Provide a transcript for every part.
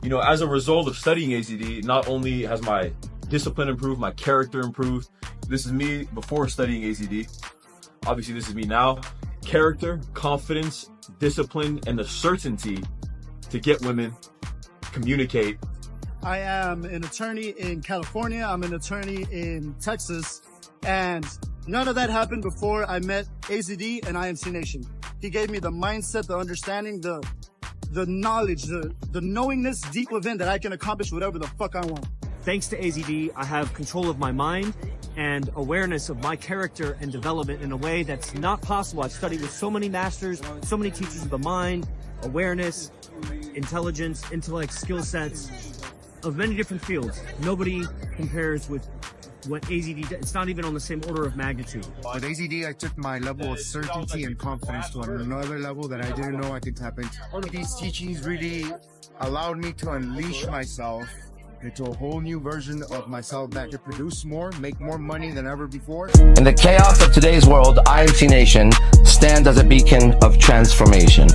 You know, as a result of studying AZD, not only has my discipline improved, my character improved. This is me before studying AZD. Obviously, this is me now. Character, confidence, discipline, and the certainty to get women, communicate. I am an attorney in California. I'm an attorney in Texas. And none of that happened before I met AZD and IMC Nation. He gave me the mindset, the understanding, the knowledge, the knowingness deep within that I can accomplish whatever the fuck I want. Thanks to AZD, I have control of my mind and awareness of my character and development in a way that's not possible. I've studied with so many masters, so many teachers of the mind, awareness, intelligence, intellect, skill sets of many different fields. Nobody compares with what AZD does. It's not even on the same order of magnitude. With AZD, I took my level of certainty and confidence to another level that I didn't know I could tap into. These teachings really allowed me to unleash myself into a whole new version of myself that could produce more, make more money than ever before. In the chaos of today's world, IMC Nation stands as a beacon of transformation.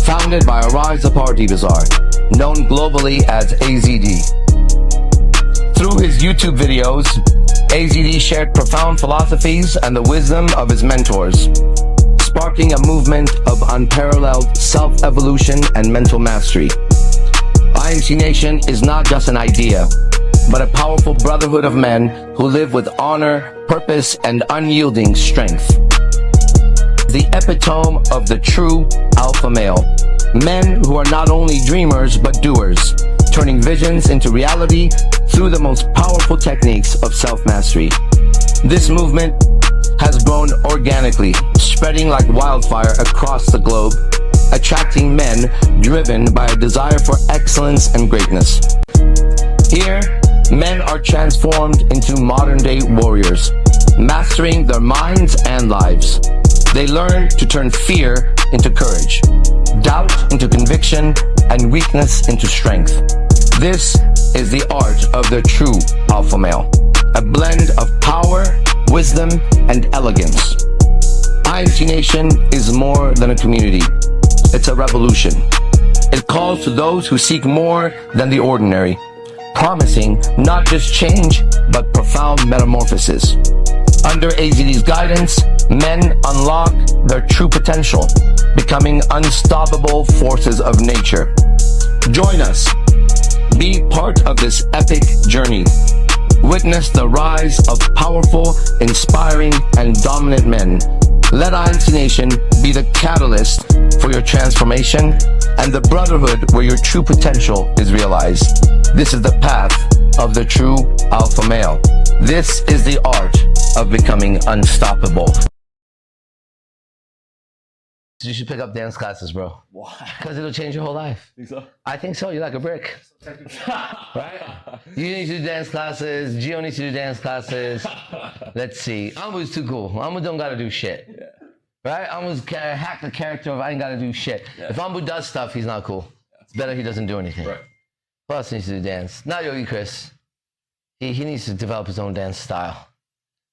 Founded by Arise Aparti Bazaar, known globally as AZD. Through his YouTube videos, AZD shared profound philosophies and the wisdom of his mentors, sparking a movement of unparalleled self-evolution and mental mastery. IMC Nation is not just an idea, but a powerful brotherhood of men who live with honor, purpose, and unyielding strength. The epitome of the true alpha male. Men who are not only dreamers, but doers, turning visions into reality through the most powerful techniques of self-mastery. This movement has grown organically, spreading like wildfire across the globe, attracting men driven by a desire for excellence and greatness. Here, men are transformed into modern-day warriors, mastering their minds and lives. They learn to turn fear into courage, doubt into conviction, and weakness into strength. This is the art of the true alpha male, a blend of power, wisdom, and elegance. IMC Nation is more than a community. It's a revolution. It calls to those who seek more than the ordinary, promising not just change, but profound metamorphosis. Under AZD's guidance, men unlock their true potential, becoming unstoppable forces of nature. Join us. Be part of this epic journey. Witness the rise of powerful, inspiring, and dominant men. Let IMC Nation be the catalyst for your transformation and the brotherhood where your true potential is realized. This is the path of the true alpha male. This is the art of becoming unstoppable. You should pick up dance classes, bro. Why? Because it'll change your whole life. Think so? I think so. You're like a brick. Right? You need to do dance classes. Gio needs to do dance classes. Let's see. Ambu's too cool. Ambu don't gotta do shit. Yeah. Right? Ambu's hack the character of I ain't gotta do shit. Yeah. If Ambu does stuff, he's not cool. It's better he doesn't do anything. Right. Who else needs to do dance? Not Yogi Chris. He needs to develop his own dance style.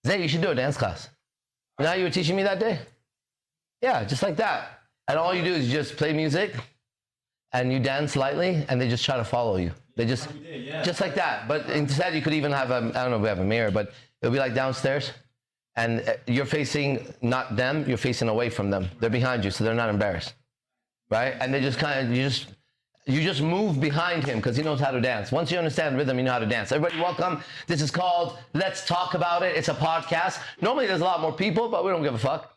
Zay, you should do a dance class. You know how you were teaching me that day? Yeah, just like that. And all you do is you just play music and you dance lightly and they just try to follow you. They just like that. But instead you could even have I don't know if we have a mirror, but it'll be like downstairs and you're facing not them, you're facing away from them. They're behind you, so they're not embarrassed. Right? And they just kind of, you just move behind him because he knows how to dance. Once you understand rhythm, you know how to dance. Everybody welcome. This is called Let's Talk About It. It's a podcast. Normally there's a lot more people, but we don't give a fuck.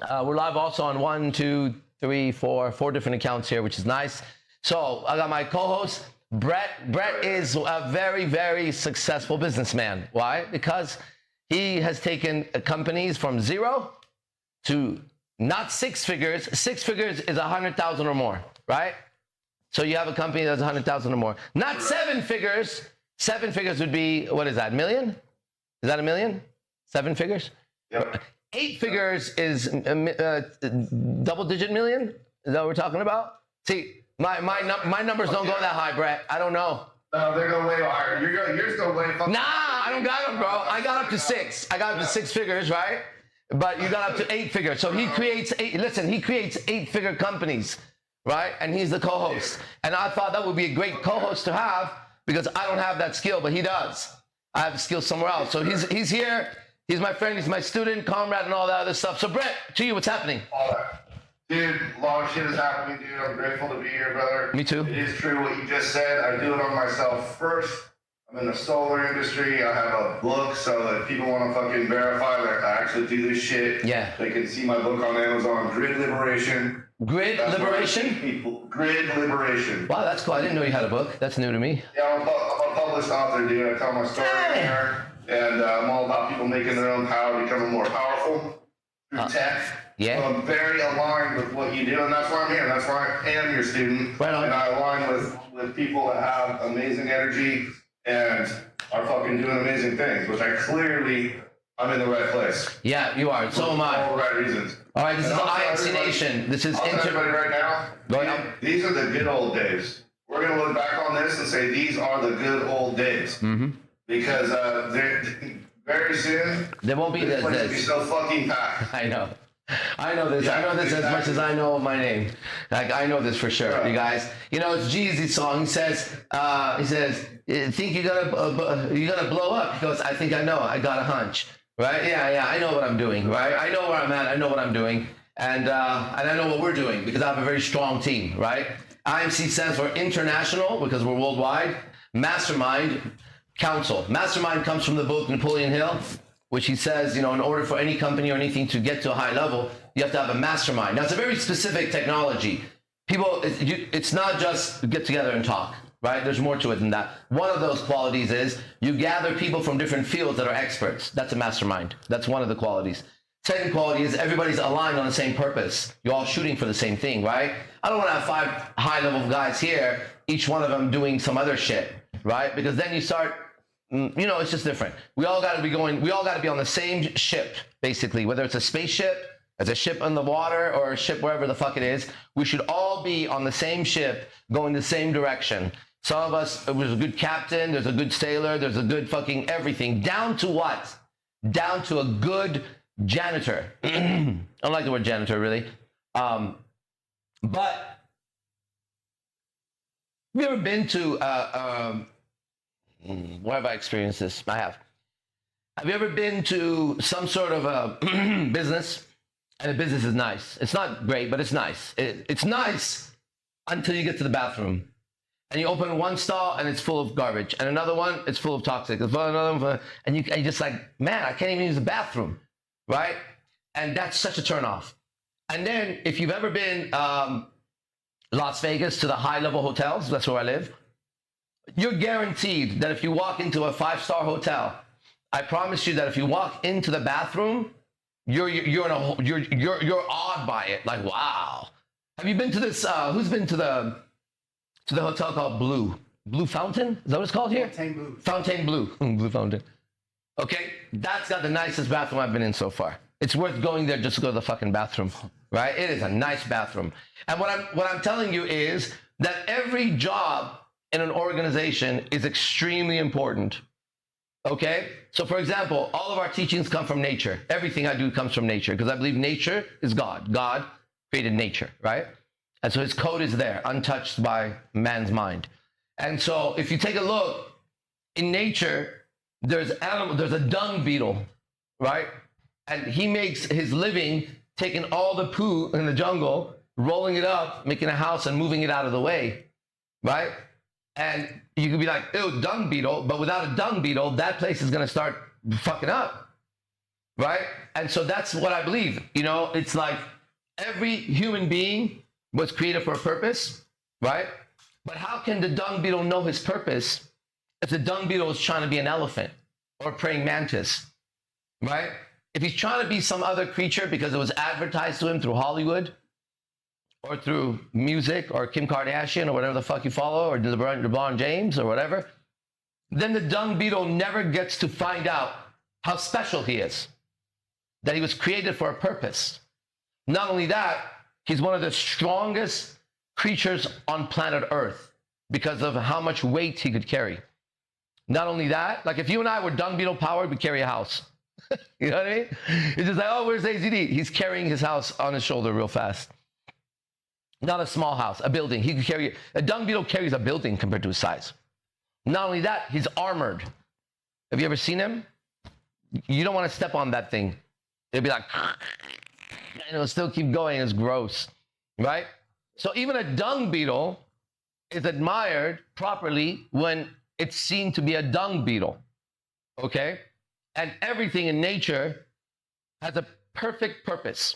We're live also on 1, 2, 3, 4 different accounts here, which is nice. So I got my co-host, Brett. Brett is a very, very successful businessman. Why? Because he has taken companies from 0 to not 6 figures. 6 figures is 100,000 or more, right? So you have a company that's 100,000 or more. Not 7 figures. 7 figures would be, what is that, $1 million? Is that $1 million? 7 figures? Yep. 8 figures is double-digit million? Is that what we're talking about? See, my numbers don't go that high, Brett. I don't know. No, they go way higher. Yours go way fucking. Nah, I don't got them, bro. I got up to 6. I got up to 6 figures, right? But you got up to 8 figures. So he creates 8. Listen, he creates 8-figure companies, right? And he's the co-host. And I thought that would be a great co-host to have because I don't have that skill, but he does. I have the skill somewhere else. So he's here. He's my friend. He's my student, comrade, and all that other stuff. So Brett, to you, what's happening? All that. Dude, a lot of shit is happening, dude. I'm grateful to be here, brother. Me too. It is true what you just said. I do it on myself first. I'm in the solar industry. I have a book so that people want to fucking verify that I actually do this shit. Yeah. They can see my book on Amazon, Grid Liberation. Grid Liberation? People. Grid Liberation. Wow, that's cool. I didn't know you had a book. That's new to me. Yeah, I'm a published author, dude. I tell my story in there. And I'm all about people making their own power, becoming more powerful through tech. Yeah. So I'm very aligned with what you do, and that's why I'm here. That's why I am your student. Right on. And I align with people that have amazing energy and are fucking doing amazing things, which I'm in the right place. Yeah, you are. So am For I. all the right reasons. All right, this And is I'll tell IMC everybody- Nation. This is I'll tell everybody right now, Go ahead. these are the good old days. We're going to look back on this and say these are the good old days. Mm-hmm. Because very soon, There won't be this place will be this. so fucking packed. I know. I know this. Yeah, I know this as much as I know my name. Like I know this for sure, Right. you guys. You know, it's Jeezy's song. He says, "Think you're gonna blow up?" He goes, "I think I know. I got a hunch." Right? Yeah. I know what I'm doing. Right? I know where I'm at. I know what I'm doing, and I know what we're doing because I have a very strong team. Right? IMC stands for international because we're worldwide. Mastermind Council. Mastermind comes from the book Napoleon Hill, which he says, you know, in order for any company or anything to get to a high level, you have to have a mastermind. Now, it's a very specific technology. People, it's not just get together and talk, right? There's more to it than that. One of those qualities is you gather people from different fields that are experts. That's a mastermind. That's one of the qualities. Second quality is everybody's aligned on the same purpose. You're all shooting for the same thing, right? I don't want to have 5 high-level guys here, each one of them doing some other shit, right? Because then you start, you know, it's just different. We all got to be on the same ship, basically, whether it's a spaceship, as a ship on the water, or a ship wherever the fuck it is. We should all be on the same ship, going the same direction. Some of us, there's a good captain, there's a good sailor, there's a good fucking everything. Down to what? Down to a good janitor. I don't like the word janitor, really. But have you ever been to, where have I experienced this? I have. Have you ever been to some sort of a business? And the business is nice. It's not great, but it's nice. It's nice until you get to the bathroom. And you open one stall and it's full of garbage. And another one, it's full of toxic. Another one, and you're just like, man, I can't even use the bathroom, right? And that's such a turnoff. And then if you've ever been Las Vegas to the high-level hotels, that's where I live, you're guaranteed that if you walk into a 5-star hotel, I promise you that if you walk into the bathroom, you're awed by it. Like, wow. Have you been to this? Who's been to the hotel called Blue Fountain? Is that what it's called here? Fontainebleau. Blue Fountain. Okay, that's got the nicest bathroom I've been in so far. It's worth going there just to go to the fucking bathroom, right? It is a nice bathroom. And what I'm telling you is that every job in an organization is extremely important. Okay? So for example, all of our teachings come from nature. Everything I do comes from nature because I believe nature is God. God created nature, right? And so his code is there, untouched by man's mind. And so if you take a look in nature, there's a dung beetle, right? And he makes his living taking all the poo in the jungle, rolling it up, making a house and moving it out of the way, right? And you could be like, ew, dung beetle, but without a dung beetle, that place is going to start fucking up, right? And so that's what I believe. You know, it's like every human being was created for a purpose, right? But how can the dung beetle know his purpose if the dung beetle is trying to be an elephant or a praying mantis, right? If he's trying to be some other creature because it was advertised to him through Hollywood, or through music, or Kim Kardashian, or whatever the fuck you follow, or LeBron James, or whatever, then the dung beetle never gets to find out how special he is, that he was created for a purpose. Not only that, he's one of the strongest creatures on planet Earth. because of how much weight he could carry. Not only that, like if you and I were dung beetle powered, we'd carry a house. You know what I mean? It's just like, oh, where's AZD? He's carrying his house on his shoulder real fast. Not a small house, a building. He could carry, a dung beetle carries a building compared to his size. Not only that, he's armored. Have you ever seen him? You don't want to step on that thing. It'll be like, and it'll still keep going. It's gross, right? So even a dung beetle is admired properly when it's seen to be a dung beetle, okay? And everything in nature has a perfect purpose.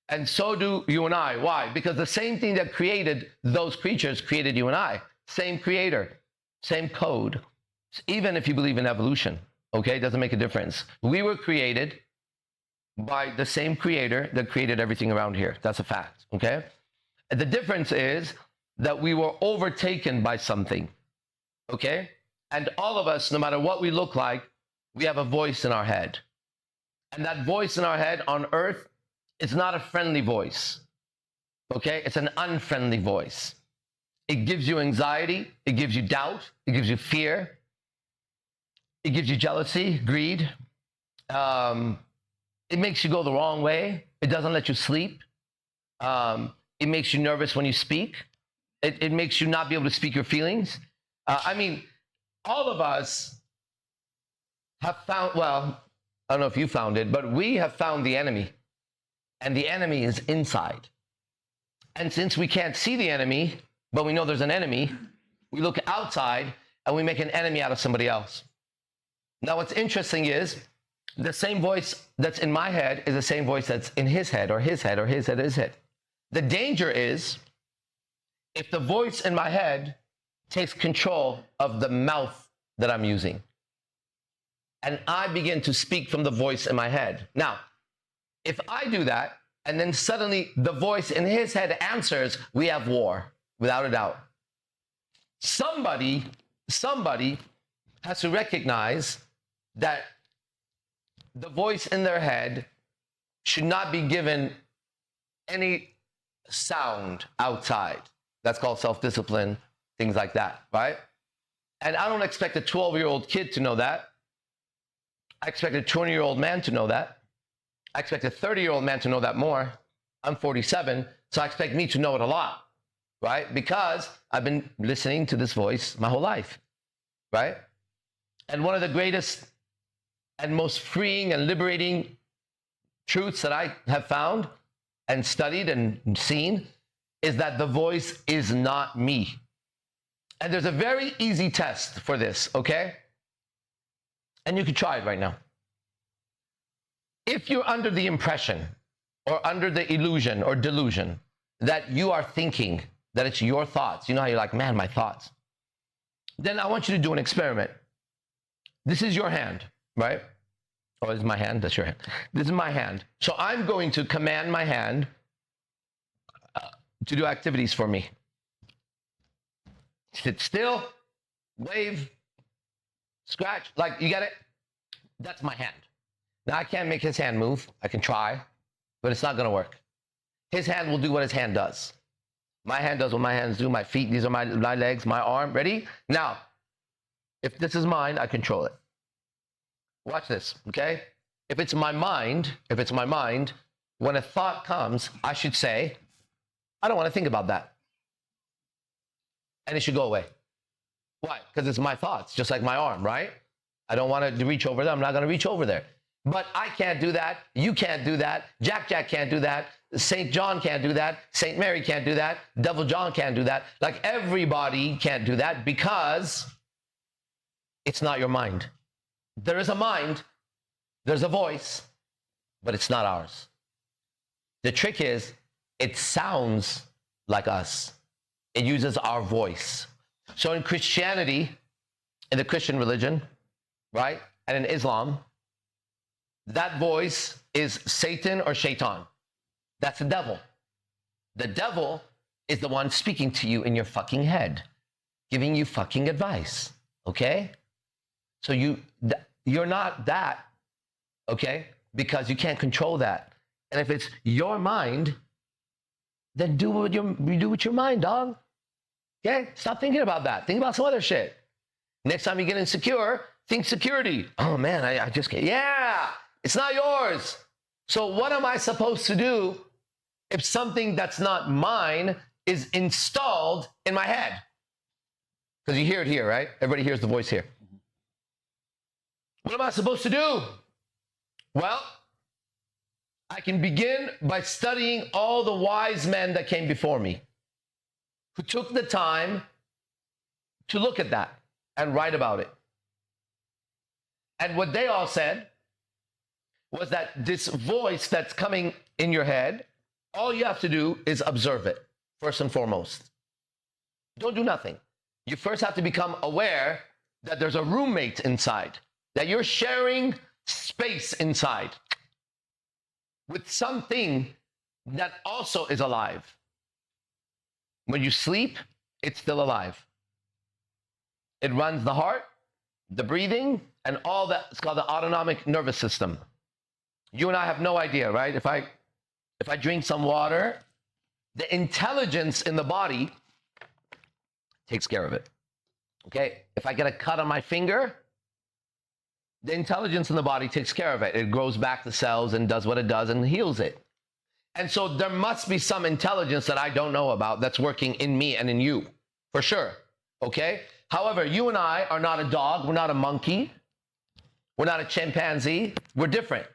And so do you and I. Why? Because the same thing that created those creatures created you and I. Same creator, same code. Even if you believe in evolution, okay? It doesn't make a difference. We were created by the same creator that created everything around here. That's a fact, okay? And the difference is that we were overtaken by something, okay? And all of us, no matter what we look like, we have a voice in our head. And that voice in our head on earth is not a friendly voice, okay? It's an unfriendly voice. It gives you anxiety, it gives you doubt, it gives you fear, it gives you jealousy, greed. It makes you go the wrong way. It doesn't let you sleep. It makes you nervous when you speak. It makes you not be able to speak your feelings. I mean, all of us have found, well, I don't know if you found it, but we have found the enemy. And the enemy is inside. And since we can't see the enemy, but we know there's an enemy, we look outside and we make an enemy out of somebody else. Now, what's interesting is the same voice that's in my head is the same voice that's in his head or his head or his head or his head. The danger is if the voice in my head takes control of the mouth that I'm using and I begin to speak from the voice in my head. Now, if I do that and then suddenly the voice in his head answers, we have war, without a doubt. Somebody has to recognize that the voice in their head should not be given any sound outside. That's called self-discipline, things like that, right? And I don't expect a 12-year-old kid to know that. I expect a 20-year-old man to know that. I expect a 30-year-old man to know that more. I'm 47, so I expect me to know it a lot, right? Because I've been listening to this voice my whole life, right? And one of the greatest and most freeing and liberating truths that I have found and studied and seen is that the voice is not me. And there's a very easy test for this, okay? And you can try it right now. If you're under the impression or under the illusion or delusion that you are thinking that it's your thoughts, you know how you're like, man, my thoughts, then I want you to do an experiment. This is your hand, right? Oh, this is my hand, that's your hand. This is my hand. So I'm going to command my hand to do activities for me. Sit still, wave, scratch, like, you get it? That's my hand. Now, I can't make his hand move. I can try, but it's not going to work. His hand will do what his hand does. My hand does what my hands do. My feet, these are my legs, my arm. Ready? Now, if this is mine, I control it. Watch this, okay? If it's my mind, when a thought comes, I should say, I don't want to think about that. And it should go away. Why? Because it's my thoughts, just like my arm, right? I don't want to reach over there. I'm not going to reach over there. But I can't do that. You can't do that. Jack can't do that. St. John can't do that. St. Mary can't do that. Devil John can't do that. Like everybody can't do that because it's not your mind. There is a mind. There's a voice, but it's not ours. The trick is it sounds like us. It uses our voice. So in Christianity, in the Christian religion, right, and in Islam, that voice is Satan or Shaitan. That's the devil. The devil is the one speaking to you in your fucking head, giving you fucking advice, okay? So you're not that, okay, because you can't control that. And if it's your mind, then do with your mind, dog. Okay? Stop thinking about that. Think about some other shit. Next time you get insecure, think security. Oh man, I just can't. Yeah, it's not yours. So what am I supposed to do if something that's not mine is installed in my head? Because you hear it here, right? Everybody hears the voice here. What am I supposed to do? Well, I can begin by studying all the wise men that came before me, who took the time to look at that and write about it. And what they all said was that this voice that's coming in your head, all you have to do is observe it, first and foremost. Don't do nothing. You first have to become aware that there's a roommate inside, that you're sharing space inside with something that also is alive. When you sleep, it's still alive. It runs the heart, the breathing, and all that. It's called the autonomic nervous system. You and I have no idea, right? If I drink some water, the intelligence in the body takes care of it. Okay? If I get a cut on my finger, the intelligence in the body takes care of it. It grows back the cells and does what it does and heals it. And so there must be some intelligence that I don't know about that's working in me and in you, for sure. Okay? However, you and I are not a dog. We're not a monkey. We're not a chimpanzee. We're different.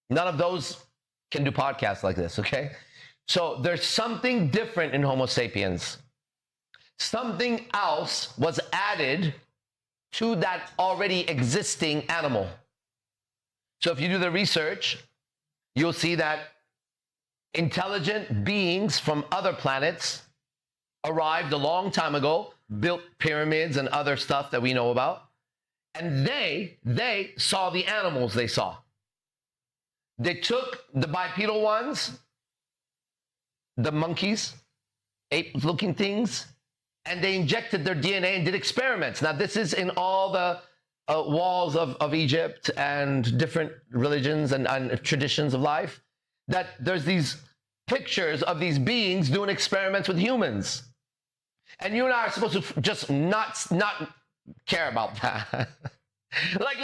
None of those can do podcasts like this, okay? So there's something different in Homo sapiens. Something else was added to that already existing animal. So if you do the research, you'll see that intelligent beings from other planets arrived a long time ago, built pyramids and other stuff that we know about, and they saw the animals they saw. They took the bipedal ones, the monkeys, ape-looking things, and they injected their DNA and did experiments. Now, this is in all the walls of Egypt and different religions and traditions of life, that there's these pictures of these beings doing experiments with humans. And you and I are supposed to just not care about that. Like,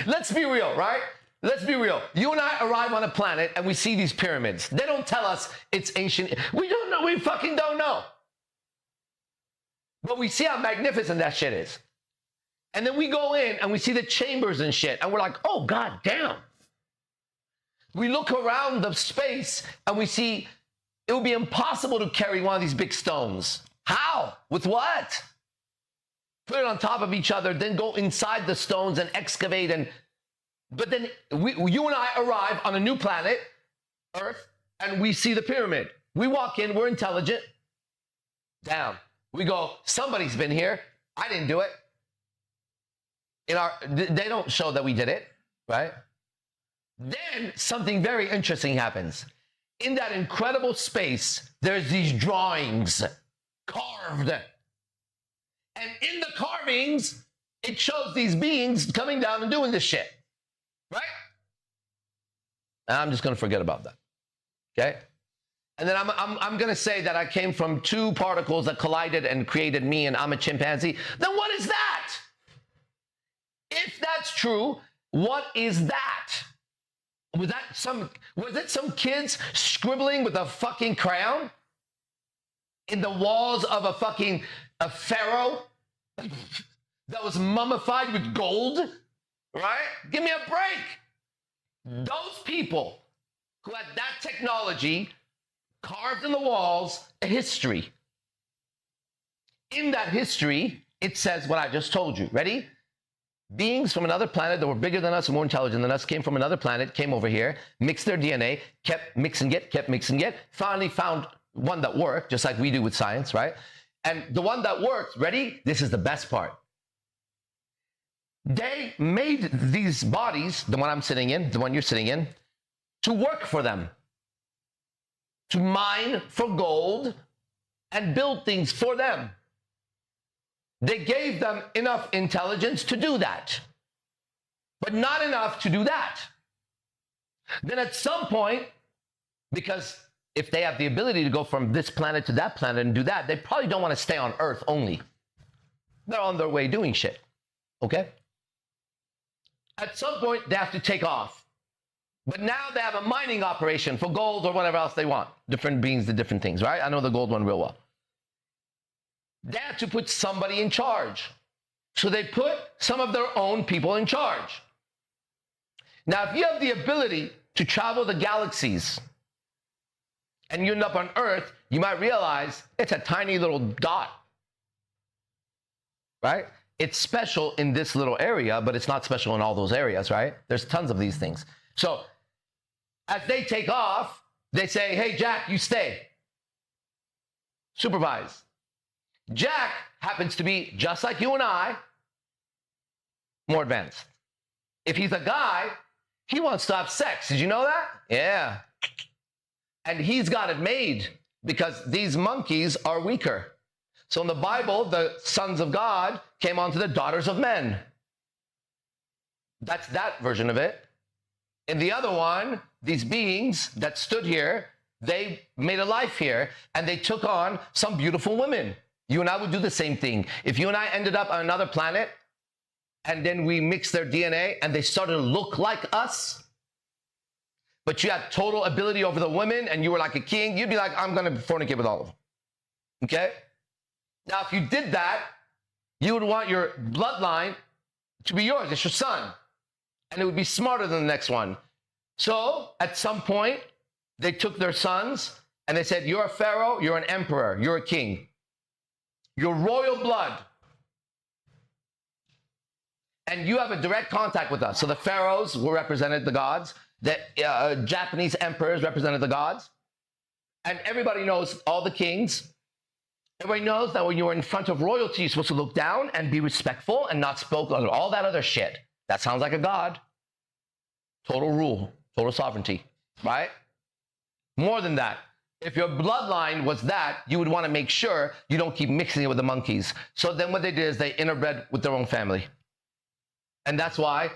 let's be real, right? Let's be real. You and I arrive on a planet and we see these pyramids. They don't tell us it's ancient. We don't know. We fucking don't know. But we see how magnificent that shit is. And then we go in and we see the chambers and shit. And we're like, oh, God damn. We look around the space and we see it would be impossible to carry one of these big stones. How? With what? Put it on top of each other, then go inside the stones and excavate. But then you and I arrive on a new planet, Earth, and we see the pyramid. We walk in, we're intelligent. Down. We go, somebody's been here. I didn't do it. They don't show that we did it, right? Then something very interesting happens. In that incredible space, there's these drawings carved. And in the carvings, it shows these beings coming down and doing this shit, right? And I'm just going to forget about that, okay? And then I'm going to say that I came from two particles that collided and created me, and I'm a chimpanzee. Then what is that? If that's true, what is that? Was it some kids scribbling with a fucking crayon in the walls of a pharaoh that was mummified with gold? Right? Give me a break. Those people who had that technology carved in the walls a history. In that history, it says what I just told you. Ready? Beings from another planet that were bigger than us and more intelligent than us came from another planet, came over here, mixed their DNA, kept mixing it, finally found one that worked, just like we do with science, right? And the one that worked, ready? This is the best part. They made these bodies, the one I'm sitting in, the one you're sitting in, to work for them, to mine for gold and build things for them. They gave them enough intelligence to do that, but not enough to do that. Then at some point, because if they have the ability to go from this planet to that planet and do that, they probably don't want to stay on Earth only. They're on their way doing shit, okay? At some point, they have to take off. But now they have a mining operation for gold or whatever else they want. Different beings, the different things, right? I know the gold one real well. They have to put somebody in charge. So they put some of their own people in charge. Now, if you have the ability to travel the galaxies and you end up on Earth, you might realize it's a tiny little dot, right? It's special in this little area, but it's not special in all those areas, right? There's tons of these things. So as they take off, they say, hey, Jack, you stay. Supervise. Jack happens to be just like you and I, more advanced. If he's a guy, he wants to have sex. Did you know that? Yeah. And he's got it made because these monkeys are weaker. So in the Bible, the sons of God came onto the daughters of men. That's that version of it. In the other one, these beings that stood here, they made a life here and they took on some beautiful women. You and I would do the same thing. If you and I ended up on another planet and then we mixed their DNA and they started to look like us, but you had total ability over the women and you were like a king, you'd be like, I'm going to fornicate with all of them. Okay? Now, if you did that, you would want your bloodline to be yours. It's your son. And it would be smarter than the next one. So at some point, they took their sons and they said, you're a pharaoh, you're an emperor, you're a king. You're royal blood. And you have a direct contact with us. So the pharaohs were represented the gods. The Japanese emperors represented the gods. And everybody knows, all the kings, everybody knows that when you're in front of royalty, you're supposed to look down and be respectful and not spoke on all that other shit. That sounds like a god. Total rule, total sovereignty, right? More than that, if your bloodline was that, you would want to make sure you don't keep mixing it with the monkeys. So then what they did is they interbred with their own family. And that's why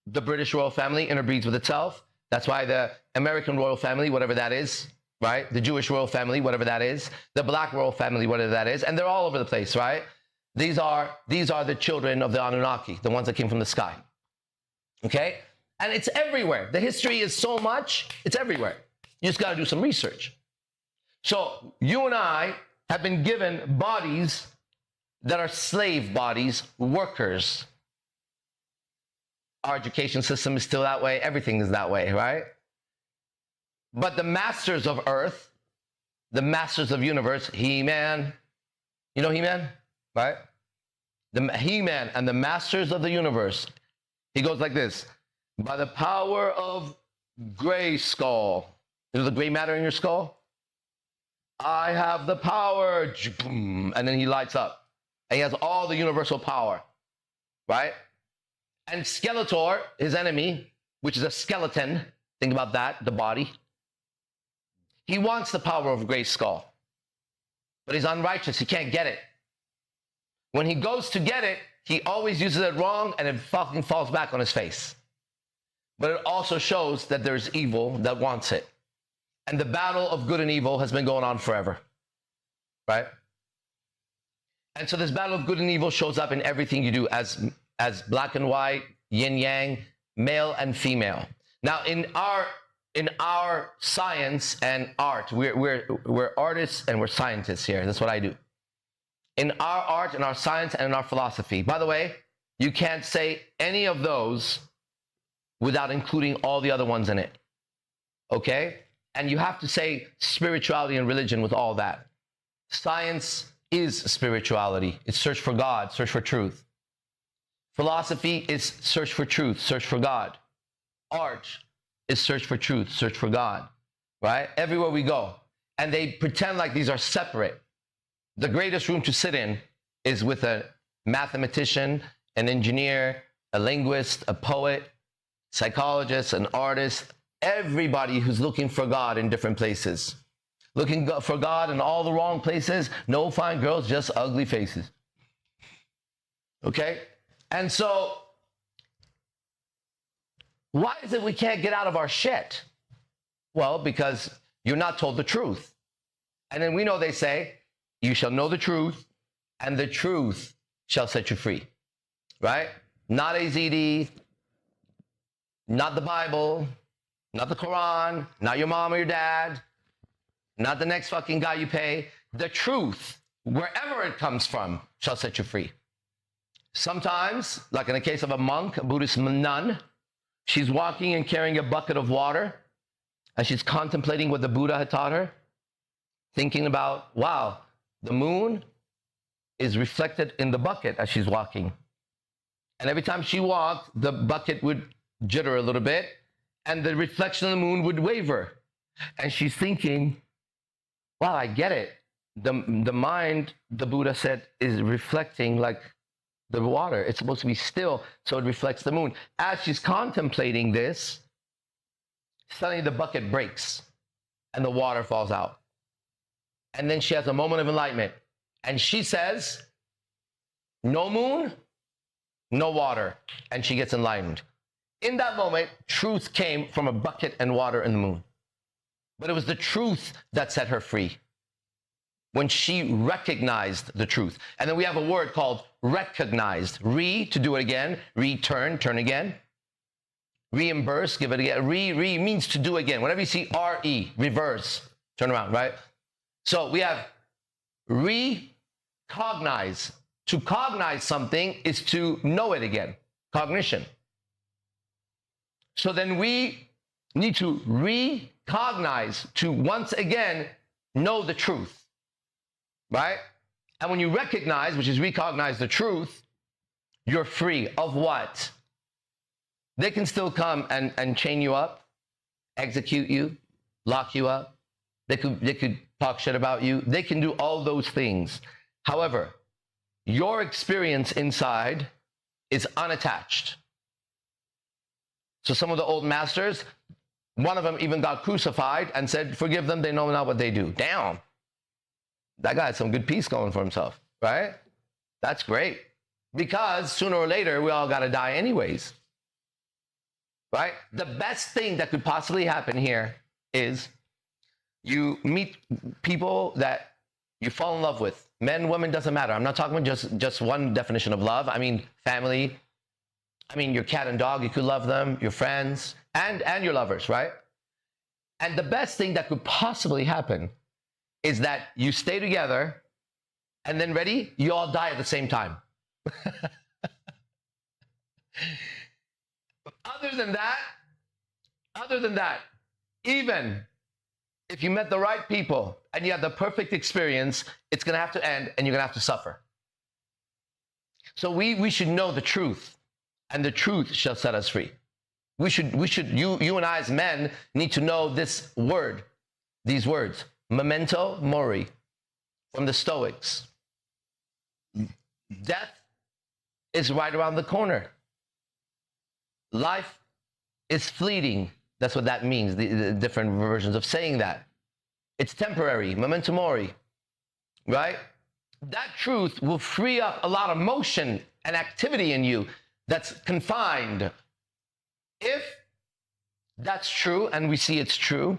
the British royal family interbreeds with itself. That's why the American royal family, whatever that is, right? The Jewish royal family, whatever that is. The black royal family, whatever that is. And they're all over the place, right? These are the children of the Anunnaki, the ones that came from the sky. Okay? And it's everywhere. The history is so much, it's everywhere. You just got to do some research. So you and I have been given bodies that are slave bodies, workers. Our education system is still that way. Everything is that way, right? But the masters of Earth, the masters of universe, He-Man, you know He-Man, right? The He-Man and the masters of the universe, he goes like this: by the power of gray skull, is the gray matter in your skull? I have the power, and then he lights up. And he has all the universal power, right? And Skeletor, his enemy, which is a skeleton, think about that, the body. He wants the power of gray skull, but he's unrighteous, he can't get it. When he goes to get it, he always uses it wrong and it fucking falls back on his face. But it also shows that there's evil that wants it. And the battle of good and evil has been going on forever, right? And so this battle of good and evil shows up in everything you do as black and white, yin yang, male and female. Now in our science and art, we're artists and we're scientists here. That's what I do. In our art and our science and in our philosophy. By the way, you can't say any of those without including all the other ones in it. Okay? And you have to say spirituality and religion with all that. Science is spirituality. It's search for God, search for truth. Philosophy is search for truth, search for God. Art is search for truth, search for God, right? Everywhere we go. And they pretend like these are separate. The greatest room to sit in is with a mathematician, an engineer, a linguist, a poet, psychologist, an artist, everybody who's looking for God in different places. Looking for God in all the wrong places, no fine girls, just ugly faces. Okay? And so, why is it we can't get out of our shit? Well, because you're not told the truth. And then we know they say, you shall know the truth, and the truth shall set you free. Right? Not AZD, not the Bible, not the Quran, not your mom or your dad, not the next fucking guy you pay. The truth, wherever it comes from, shall set you free. Sometimes, like in the case of a monk, a Buddhist nun, she's walking and carrying a bucket of water, and she's contemplating what the Buddha had taught her, thinking about, wow, the moon is reflected in the bucket as she's walking. And every time she walked, the bucket would jitter a little bit, and the reflection of the moon would waver. And she's thinking, wow, I get it. The mind, the Buddha said, is reflecting like the water. It's supposed to be still, so it reflects the moon. As she's contemplating this, suddenly the bucket breaks and the water falls out. And then she has a moment of enlightenment. And she says, no moon, no water. And she gets enlightened. In that moment, truth came from a bucket and water in the moon. But it was the truth that set her free. When she recognized the truth. And then we have a word called recognized. To do it again. Return, turn again. Reimburse, give it again. Means to do again. Whenever you see re, reverse, turn around, right? So we have recognize. To cognize something is to know it again. Cognition. So then we need to recognize, to once again know the truth. Right? And when you recognize, which is recognize the truth, you're free of what? They can still come and chain you up, execute you, lock you up. They could talk shit about you. They can do all those things. However, your experience inside is unattached. So some of the old masters, one of them even got crucified and said, forgive them, they know not what they do. Damn. That guy had some good peace going for himself, right? That's great. Because sooner or later, we all got to die anyways, right? The best thing that could possibly happen here is you meet people that you fall in love with. Men, women, doesn't matter. I'm not talking about just one definition of love. I mean, family. I mean, your cat and dog, you could love them, your friends, and your lovers, right? And the best thing that could possibly happen is that you stay together, and then ready, you all die at the same time. Other than that, even if you met the right people and you had the perfect experience, it's going to have to end and you're going to have to suffer. So we should know the truth, and the truth shall set us free. You and I as men need to know this word, these words. Memento mori, from the Stoics. Death is right around the corner. Life is fleeting. That's what that means, the different versions of saying that. It's temporary, memento mori, right? That truth will free up a lot of motion and activity in you that's confined. If that's true, and we see it's true,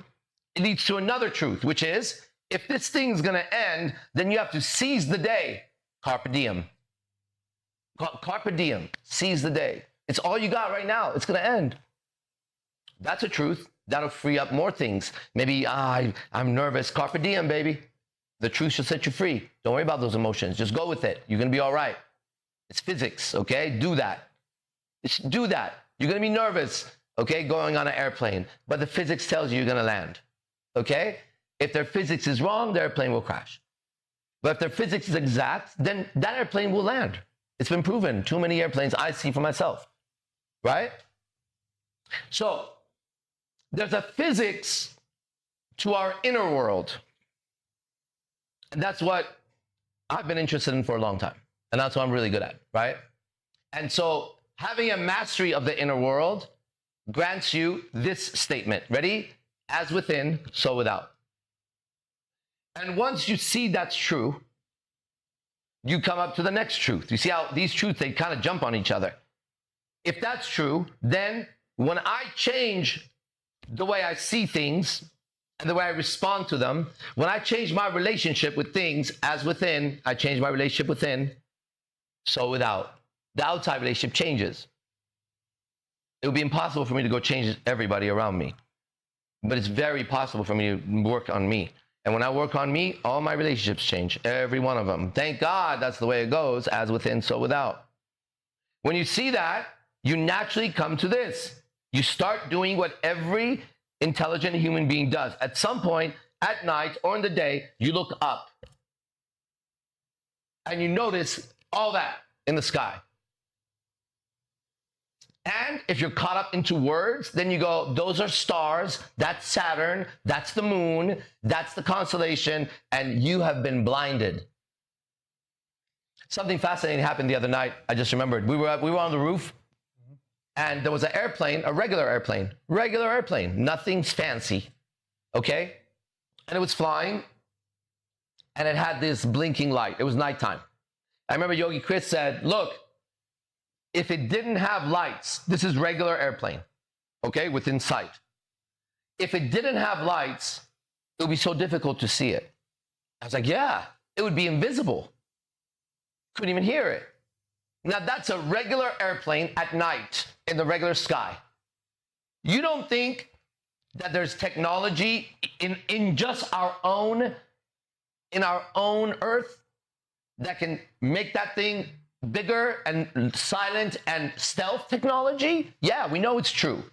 it leads to another truth, which is, if this thing's going to end, then you have to seize the day. Carpe diem. Carpe diem. Seize the day. It's all you got right now. It's going to end. That's a truth. That'll free up more things. Maybe, I'm nervous. Carpe diem, baby. The truth shall set you free. Don't worry about those emotions. Just go with it. You're going to be all right. It's physics, okay? Do that. Do that. You're going to be nervous, okay, going on an airplane. But the physics tells you you're going to land. Okay? If their physics is wrong, the airplane will crash. But if their physics is exact, then that airplane will land. It's been proven. Too many airplanes I see for myself. Right? So, there's a physics to our inner world. And that's what I've been interested in for a long time. And that's what I'm really good at. Right? And so, having a mastery of the inner world grants you this statement. Ready? As within, so without. And once you see that's true, you come up to the next truth. You see how these truths, they kind of jump on each other. If that's true, then when I change the way I see things, and the way I respond to them. When I change my relationship with things as within, I change my relationship within, so without. The outside relationship changes. It would be impossible for me to go change everybody around me. But it's very possible for me to work on me. And when I work on me, all my relationships change, every one of them. Thank God that's the way it goes, as within, so without. When you see that, you naturally come to this. You start doing what every intelligent human being does. At some point, at night or in the day, you look up. And you notice all that in the sky. And if you're caught up into words, then you go, those are stars, that's Saturn, that's the moon, that's the constellation, and you have been blinded. Something fascinating happened the other night. I just remembered. We were on the roof, and there was an airplane, a regular airplane, nothing's fancy, okay? And it was flying, and it had this blinking light. It was nighttime. I remember Yogi Chris said, look, if it didn't have lights, this is regular airplane, okay, within sight. If it didn't have lights, it would be so difficult to see it. I was like, yeah, it would be invisible. Couldn't even hear it. Now that's a regular airplane at night in the regular sky. You don't think that there's technology in just our own Earth that can make that thing bigger and silent and stealth technology? Yeah, we know it's true.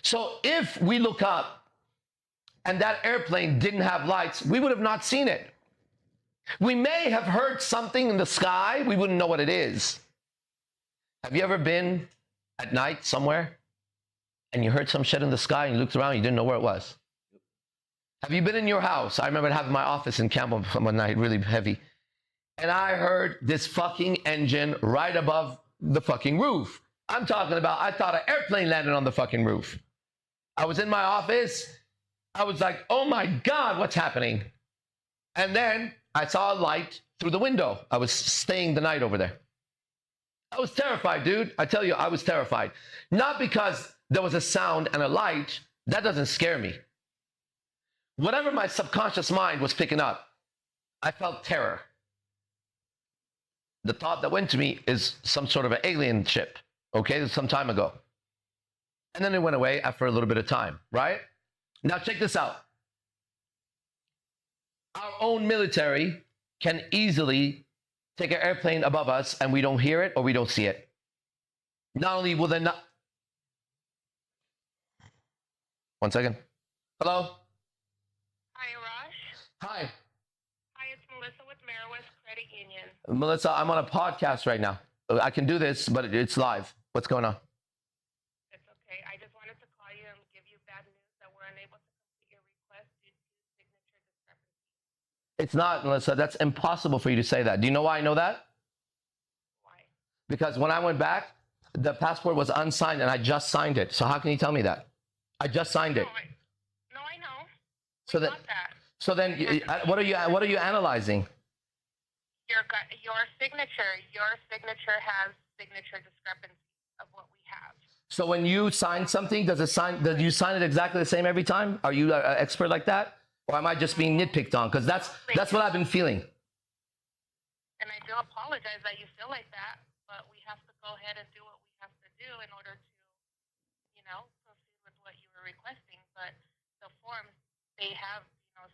So if we look up and that airplane didn't have lights, we would have not seen it. We may have heard something in the sky, we wouldn't know what it is. Have you ever been at night somewhere and you heard some shit in the sky and you looked around and you didn't know where it was? Have you been in your house? I remember having my office in Campbell one night, really heavy. And I heard this fucking engine right above the fucking roof. I'm talking about, I thought an airplane landed on the fucking roof. I was in my office. I was like, oh my God, what's happening? And then I saw a light through the window. I was staying the night over there. I was terrified, dude. I tell you, I was terrified. Not because there was a sound and a light. That doesn't scare me. Whatever my subconscious mind was picking up, I felt terror. The thought that went to me is some sort of an alien ship, okay, some time ago. And then it went away after a little bit of time, right? Now check this out. Our own military can easily take an airplane above us and we don't hear it or we don't see it. Not only will they not... One second. Hello? Hi, Raj. Hi. Hi, it's Melissa with Maryland Credit Union. Melissa, I'm on a podcast right now. I can do this, but it's live. What's going on? It's okay. I just wanted to call you and give you bad news that we're unable to complete your request due to signature discrepancy. It's not, Melissa. That's impossible for you to say that. Do you know why I know that? Why? Because when I went back, the passport was unsigned and I just signed it. So how can you tell me that? I just signed it. No, I know. So We that, got that. so then, what are you analyzing? Your signature has signature discrepancy of what we have. So when you sign something, does you sign it exactly the same every time? Are you an expert like that, or am I just being nitpicked on? Because that's what I've been feeling. And I do apologize that you feel like that, but we have to go ahead and do what we have to do in order to, proceed with what you were requesting. But the forms, they have,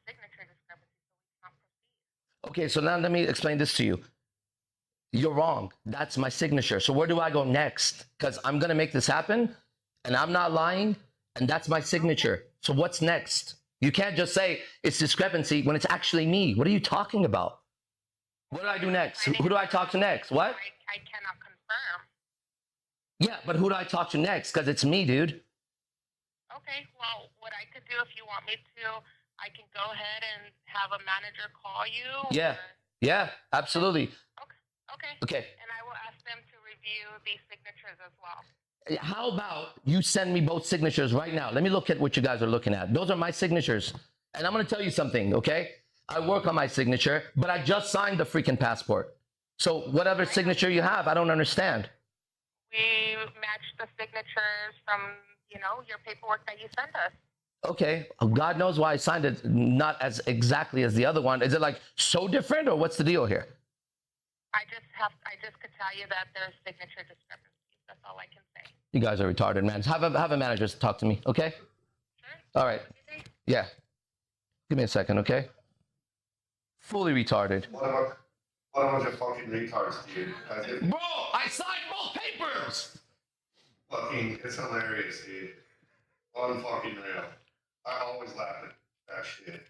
signature discrepancy, so we can't proceed. Okay, so now let me explain this to you. You're wrong. That's my signature. So where do I go next? Because I'm going to make this happen, and I'm not lying, and that's my signature. So what's next? You can't just say it's discrepancy when it's actually me. What are you talking about? What do I do next? Who do I talk to next? What? I cannot confirm. Yeah, but who do I talk to next? Because it's me, dude. Okay, well, what I could do if you want me to, I can go ahead and have a manager call you. Yeah, yeah, absolutely. Okay. Okay. And I will ask them to review these signatures as well. How about you send me both signatures right now? Let me look at what you guys are looking at. Those are my signatures. And I'm going to tell you something, okay? I work on my signature, but I just signed the freaking passport. So whatever signature you have, I don't understand. We matched the signatures from, your paperwork that you sent us. Okay, God knows why I signed it not as exactly as the other one. Is it like so different, or what's the deal here? I just could tell you that there's signature discrepancies. That's all I can say. You guys are retarded, man. Have a manager talk to me, okay? Sure. All right. Yeah. Give me a second, okay? Fully retarded. What a bunch of fucking retards, dude. Bro, I signed both papers! Fucking, it's hilarious, dude. Unfucking real. I always laugh at that shit.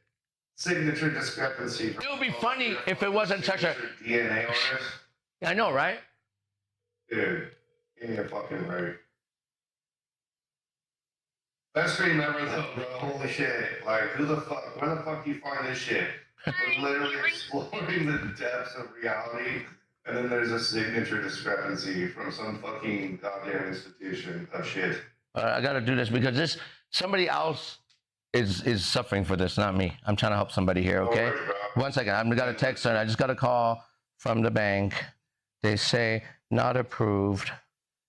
Signature discrepancy. It would be funny if it wasn't such a DNA on this. I know, right? Dude, give me a fucking break. Best stream ever though, bro. Holy shit. Like, who the fuck, where the fuck do you find this shit? We're literally exploring the depths of reality, and then there's a signature discrepancy from some fucking goddamn institution of shit. I gotta do this because somebody else is suffering for this, not me. I'm trying to help somebody here, okay? One second, I've got a text and I just got a call from the bank. They say not approved.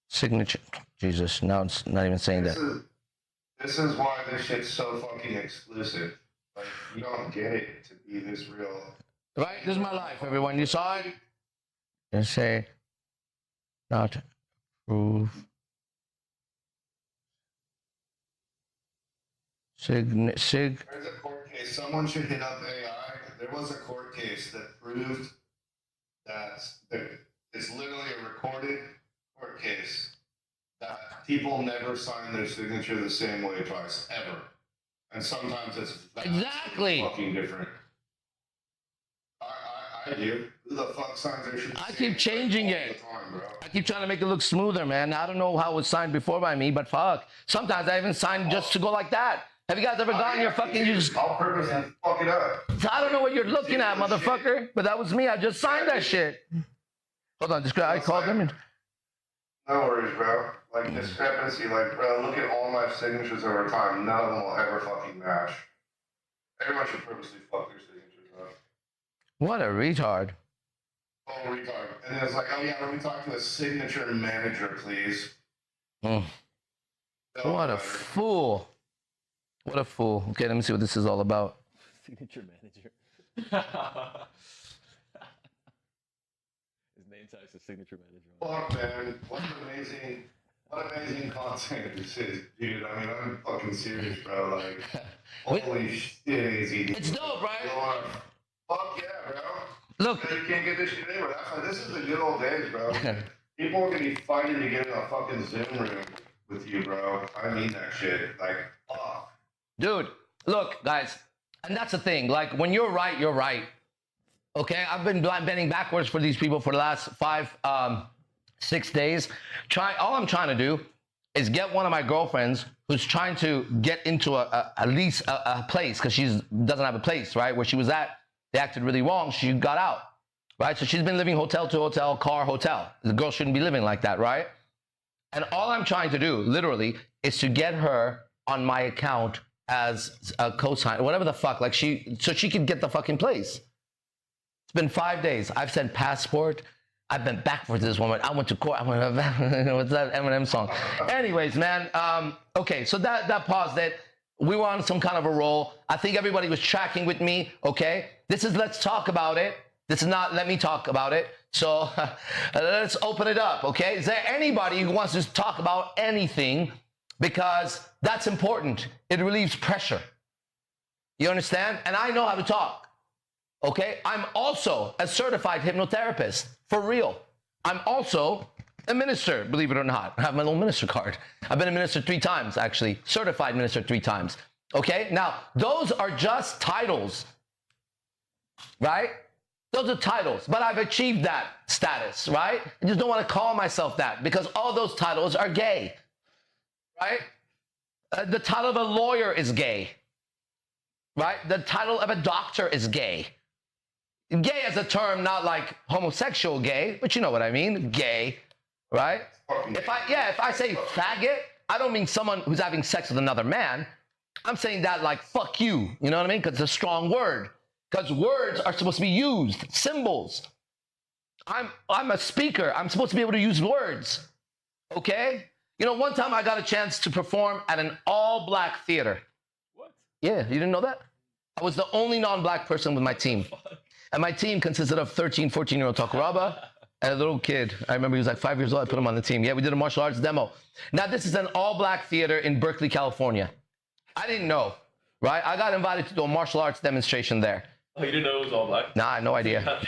Signature. Jesus, now it's not even saying that. This is why this shit's so fucking exclusive. Like, you don't get it to be this real. Right? This is my life, everyone. You saw it? They say not approved. There's a court case. Someone should hit up AI. There was a court case that proved that it's literally a recorded court case that people never sign their signature the same way twice, ever. And sometimes it's exactly fucking different. I do. Who the fuck signs their shit? I keep changing it. I keep trying to make it look smoother, man. I don't know how it was signed before by me, but fuck. Sometimes I even signed just to go like that. Have you guys ever gotten your fucking... I'll purposely fuck it up. I don't know what you're looking at, motherfucker. But that was me. I just signed that shit. Hold on. I called them. No worries, bro. Like, discrepancy. Like, bro, look at all my signatures over time. None of them will ever fucking match. Everyone should purposely fuck their signatures up. What a retard. Oh, retard. And it's like, oh yeah, let me talk to a signature manager, please. What a fool. What a fool. Okay, let me see what this is all about. Signature manager. His name tag says signature manager. Fuck, man. What amazing content this is, dude. I mean, I'm fucking serious, bro. Like, holy shit, AZD. It's dope, right? Fuck yeah, bro. Look. You can't get this shit anywhere. That's why this is the good old days, bro. People are gonna be fighting to get in a fucking Zoom room with you, bro. I mean that shit. Like, fuck. Dude, look, guys, and that's the thing. Like, when you're right, you're right. Okay? I've been bending backwards for these people for the last 6 days. All I'm trying to do is get one of my girlfriends who's trying to get into at least a place, because she doesn't have a place, right? Where she was at, they acted really wrong. She got out, right? So she's been living hotel to hotel, car, hotel. The girl shouldn't be living like that, right? And all I'm trying to do, literally, is to get her on my account as a cosigner, whatever the fuck, like so she could get the fucking place. It's been 5 days. I've sent passport. I've been back for this woman. I went to court. What's that Eminem song? Anyways, man. Okay, so that paused it. We were on some kind of a roll. I think everybody was tracking with me. Okay, this is let's talk about it. This is not let me talk about it. So let's open it up. Okay, is there anybody who wants to talk about anything? Because that's important. It relieves pressure. You understand? And I know how to talk. Okay? I'm also a certified hypnotherapist. For real. I'm also a minister, believe it or not. I have my little minister card. I've been a minister 3 times, actually. Certified minister 3 times. Okay? Now, those are just titles. Right? Those are titles. But I've achieved that status, right? I just don't want to call myself that because all those titles are gay. Right? The title of a lawyer is gay. Right? The title of a doctor is gay. Gay as a term, not like homosexual gay, but you know what I mean. Gay. Right? If I say faggot, I don't mean someone who's having sex with another man. I'm saying that like fuck you. You know what I mean? Because it's a strong word. Because words are supposed to be used. Symbols. I'm a speaker. I'm supposed to be able to use words. Okay? You know, one time I got a chance to perform at an all-black theater. Yeah, you didn't know that? I was the only non-black person with my team. And my team consisted of 13, 14-year-old Takuraba and a little kid. I remember he was like 5 years old. I put him on the team. Yeah, we did a martial arts demo. Now, this is an all-black theater in Berkeley, California. I didn't know, right? I got invited to do a martial arts demonstration there. Oh, you didn't know it was all black? Nah, I had no idea.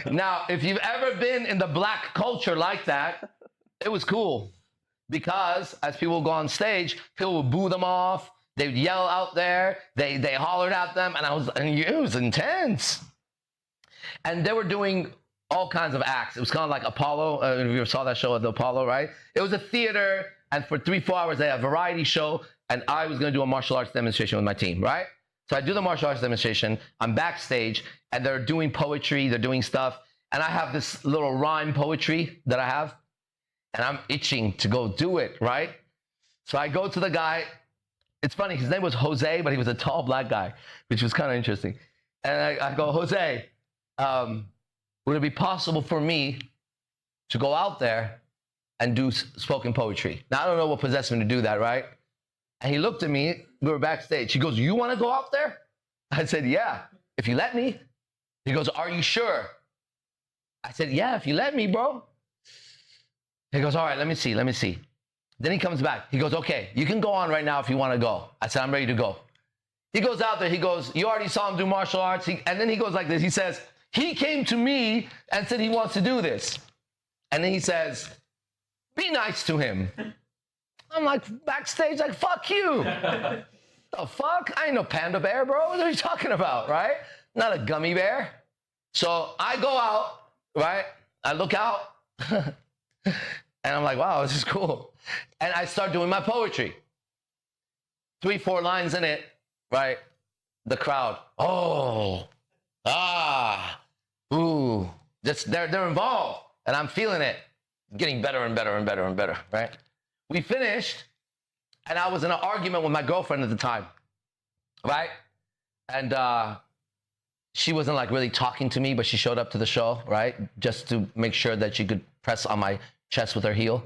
Now, if you've ever been in the black culture like that, it was cool. Because as people would go on stage, people would boo them off. They would yell out there. They hollered at them, and it was intense. And they were doing all kinds of acts. It was kind of like Apollo. If you ever saw that show at the Apollo, right? It was a theater, and for 3-4 hours they had a variety show, and I was going to do a martial arts demonstration with my team, right? So I do the martial arts demonstration. I'm backstage, and they're doing poetry. They're doing stuff, and I have this little rhyme poetry that I have, and I'm itching to go do it, right? So I go to the guy. It's funny, his name was Jose, but he was a tall black guy, which was kind of interesting. And I go, Jose, would it be possible for me to go out there and do spoken poetry? Now, I don't know what possessed me to do that, right? And he looked at me, we were backstage. He goes, you want to go out there? I said, yeah, if you let me. He goes, are you sure? I said, yeah, if you let me, bro. He goes, all right, let me see. Then he comes back. He goes, okay, you can go on right now if you want to go. I said, I'm ready to go. He goes out there. He goes, you already saw him do martial arts. And then he goes like this. He says, he came to me and said he wants to do this. And then he says, be nice to him. I'm like, backstage, like, fuck you. The fuck? I ain't no panda bear, bro. What are you talking about, right? Not a gummy bear. So I go out, right? I look out. And I'm like, wow, this is cool. And I start doing my poetry. 3-4 lines in it, right? The crowd, oh, ah, ooh. Just they're involved. And I'm feeling it. Getting better and better and better and better, right? We finished, and I was in an argument with my girlfriend at the time, right? And she wasn't like really talking to me, but she showed up to the show, right? Just to make sure that she could press on my chest with her heel.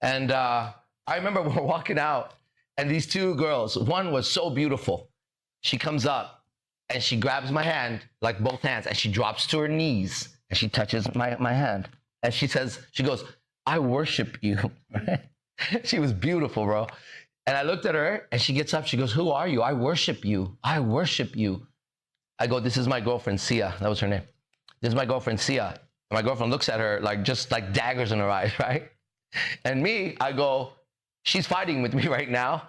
And I remember we're walking out, and these two girls, one was so beautiful. She comes up, and she grabs my hand, like both hands, and she drops to her knees, and she touches my hand. And she says, she goes, I worship you. She was beautiful, bro. And I looked at her, and she gets up, she goes, who are you? I worship you. I worship you. I go, this is my girlfriend, Sia. That was her name. This is my girlfriend, Sia. And my girlfriend looks at her like just like daggers in her eyes, right? And me, I go, she's fighting with me right now,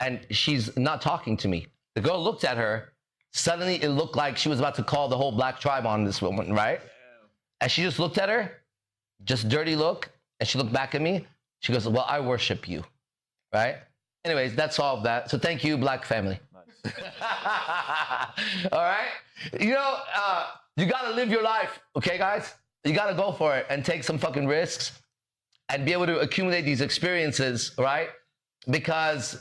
and she's not talking to me. The girl looked at her. Suddenly, it looked like she was about to call the whole black tribe on this woman, right? And she just looked at her, just dirty look, and she looked back at me. She goes, well, I worship you, right? Anyways, that's all of that. So thank you, black family. Nice. All right? You know, you got to live your life, okay, guys? You got to go for it and take some fucking risks and be able to accumulate these experiences, right? Because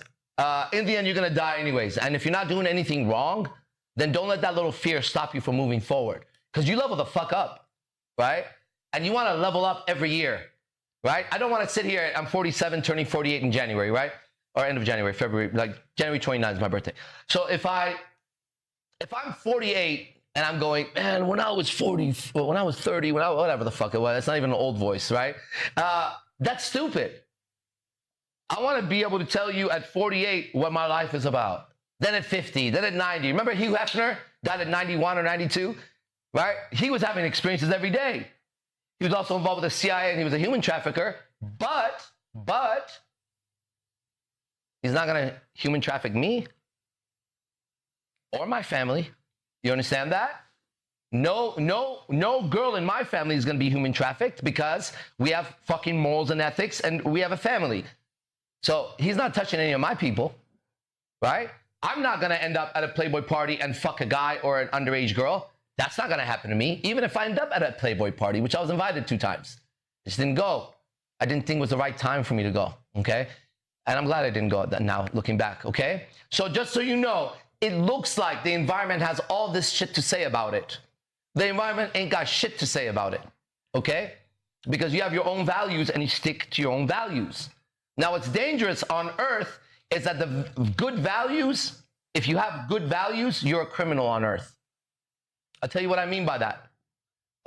in the end, you're going to die anyways. And if you're not doing anything wrong, then don't let that little fear stop you from moving forward. Because you level the fuck up, right? And you want to level up every year, right? I don't want to sit here, I'm 47, turning 48 in January, right? Or end of January, February, like January 29th is my birthday. So if I'm 48 and I'm going, man, when I was 40, when I was 30, whatever the fuck it was, it's not even an old voice, right? That's stupid. I want to be able to tell you at 48 what my life is about. Then at 50, then at 90. Remember Hugh Hefner died at 91 or 92, right? He was having experiences every day. He was also involved with the CIA, and he was a human trafficker, but he's not going to human traffic me or my family. You understand that? No girl in my family is going to be human trafficked because we have fucking morals and ethics, and we have a family. So he's not touching any of my people, right? I'm not going to end up at a Playboy party and fuck a guy or an underage girl. That's not going to happen to me, even if I end up at a Playboy party, which I was invited 2 times. I just didn't go. I didn't think it was the right time for me to go, okay? And I'm glad I didn't go now, looking back, okay? So just so you know, it looks like the environment has all this shit to say about it. The environment ain't got shit to say about it, okay? Because you have your own values and you stick to your own values. Now, what's dangerous on Earth is that the good values, if you have good values, you're a criminal on earth. I'll tell you what I mean by that.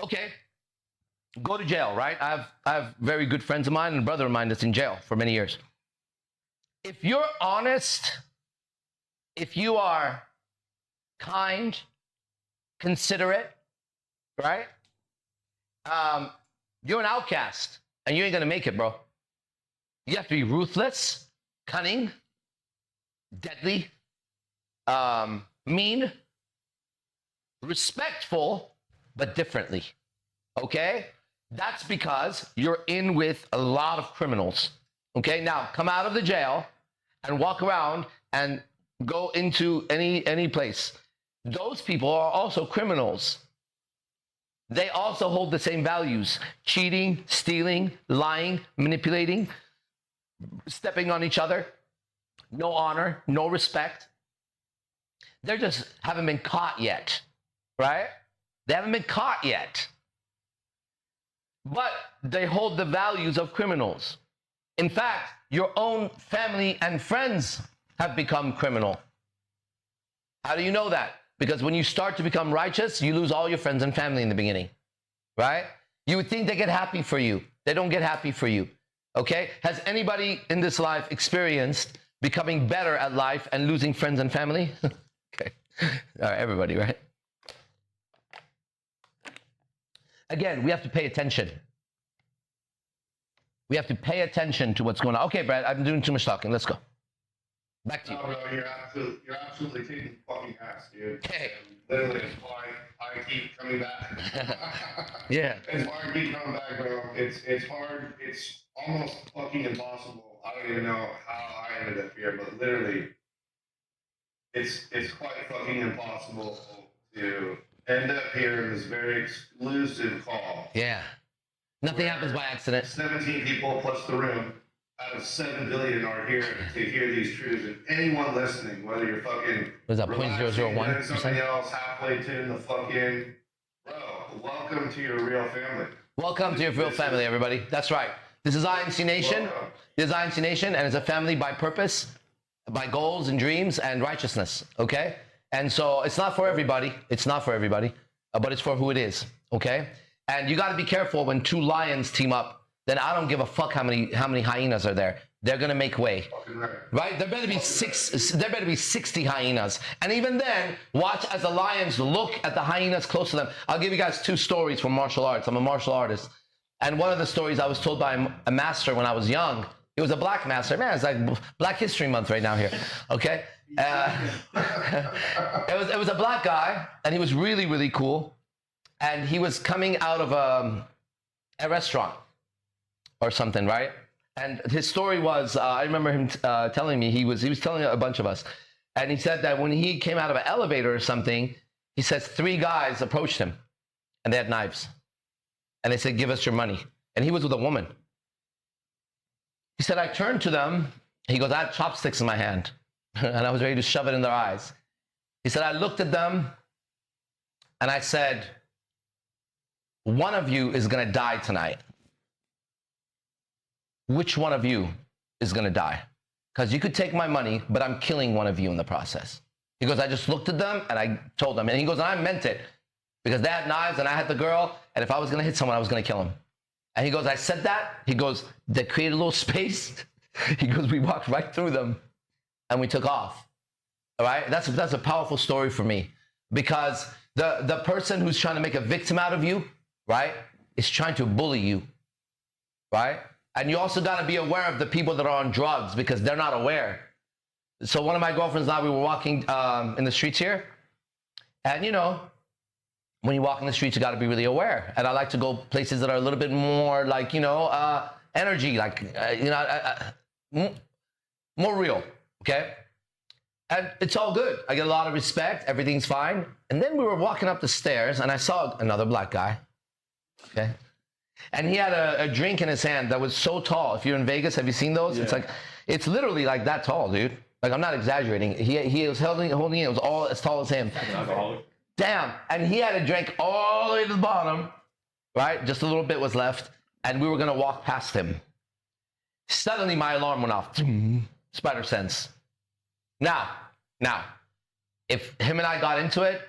Okay, go to jail, right? I have very good friends of mine and a brother of mine that's in jail for many years. If you're honest, if you are kind, considerate, right? You're an outcast and you ain't gonna make it, bro. You have to be ruthless, cunning, deadly, mean, respectful, but differently. Okay? That's because you're in with a lot of criminals. Okay? Now, come out of the jail and walk around and go into any place. Those people are also criminals. They also hold the same values: cheating, stealing, lying, manipulating, stepping on each other, no honor, no respect. They just haven't been caught yet, right? They haven't been caught yet. But they hold the values of criminals. In fact, your own family and friends have become criminal. How do you know that? Because when you start to become righteous, you lose all your friends and family in the beginning, right? You would think they get happy for you. They don't get happy for you, okay? Has anybody in this life experienced becoming better at life and losing friends and family? Okay, all right, everybody, right? Again, we have to pay attention. We have to pay attention to what's going on. Okay, Brad, I'm doing too much talking. Let's go. Back to you. No, bro, you're absolutely taking fucking ass, dude. Hey. Literally, it's why I keep coming back. Yeah. It's why I keep coming back, bro. It's hard. It's almost fucking impossible. I don't even know how I ended up here, but literally, it's quite fucking impossible to end up here in this very exclusive call. Yeah. Nothing happens by accident. 17 people plus the room out of 7 billion are here to hear these truths. And anyone listening, whether you're fucking Was that relaxing, 0.001%? doing something else, halfway tuned the fucking, bro, welcome to your real family. Welcome to your real family, everybody. That's right. This is IMC Nation. Welcome. This is IMC Nation, and it's a family by purpose, by goals and dreams and righteousness, okay? And so it's not for everybody. It's not for everybody, but it's for who it is, okay? And you got to be careful when two lions team up. Then I don't give a fuck how many hyenas are there. They're gonna make way, right? There better be 60 hyenas. And even then, watch as the lions look at the hyenas close to them. I'll give you guys 2 stories from martial arts. I'm a martial artist, and one of the stories I was told by a master when I was young. He was a black master. Man, it's like Black History Month right now here. Okay, it was a black guy, and he was really, really cool. And he was coming out of a restaurant or something, right? And his story was, I remember him telling me, he was telling a bunch of us, and he said that when he came out of an elevator or something, he says 3 guys approached him, and they had knives, and they said, "Give us your money." And he was with a woman. He said, I turned to them. He goes, I had chopsticks in my hand, and I was ready to shove it in their eyes. He said, I looked at them, and I said, one of you is going to die tonight. Which one of you is going to die? Because you could take my money, but I'm killing one of you in the process. He goes, I just looked at them and I told them. And he goes, and I meant it, because they had knives and I had the girl. And if I was going to hit someone, I was going to kill him. And he goes, I said that. He goes, they created a little space. He goes, we walked right through them and we took off. All right. That's a powerful story for me, because the person who's trying to make a victim out of you, right, is trying to bully you, right? And you also got to be aware of the people that are on drugs, because they're not aware. So one of my girlfriends and I, we were walking in the streets here. And, you know, when you walk in the streets, you got to be really aware. And I like to go places that are a little bit more like, you know, energy, like, more real, okay? And it's all good. I get a lot of respect. Everything's fine. And then we were walking up the stairs, and I saw another black guy, okay? And he had a drink in his hand that was so tall. If you're in Vegas, have you seen those? Yeah. It's literally like that tall, dude. Like, I'm not exaggerating. He was holding it. It was all as tall as him. Damn. And he had a drink all the way to the bottom, right? Just a little bit was left. And we were going to walk past him. Suddenly, my alarm went off. Spider sense. Now, if him and I got into it,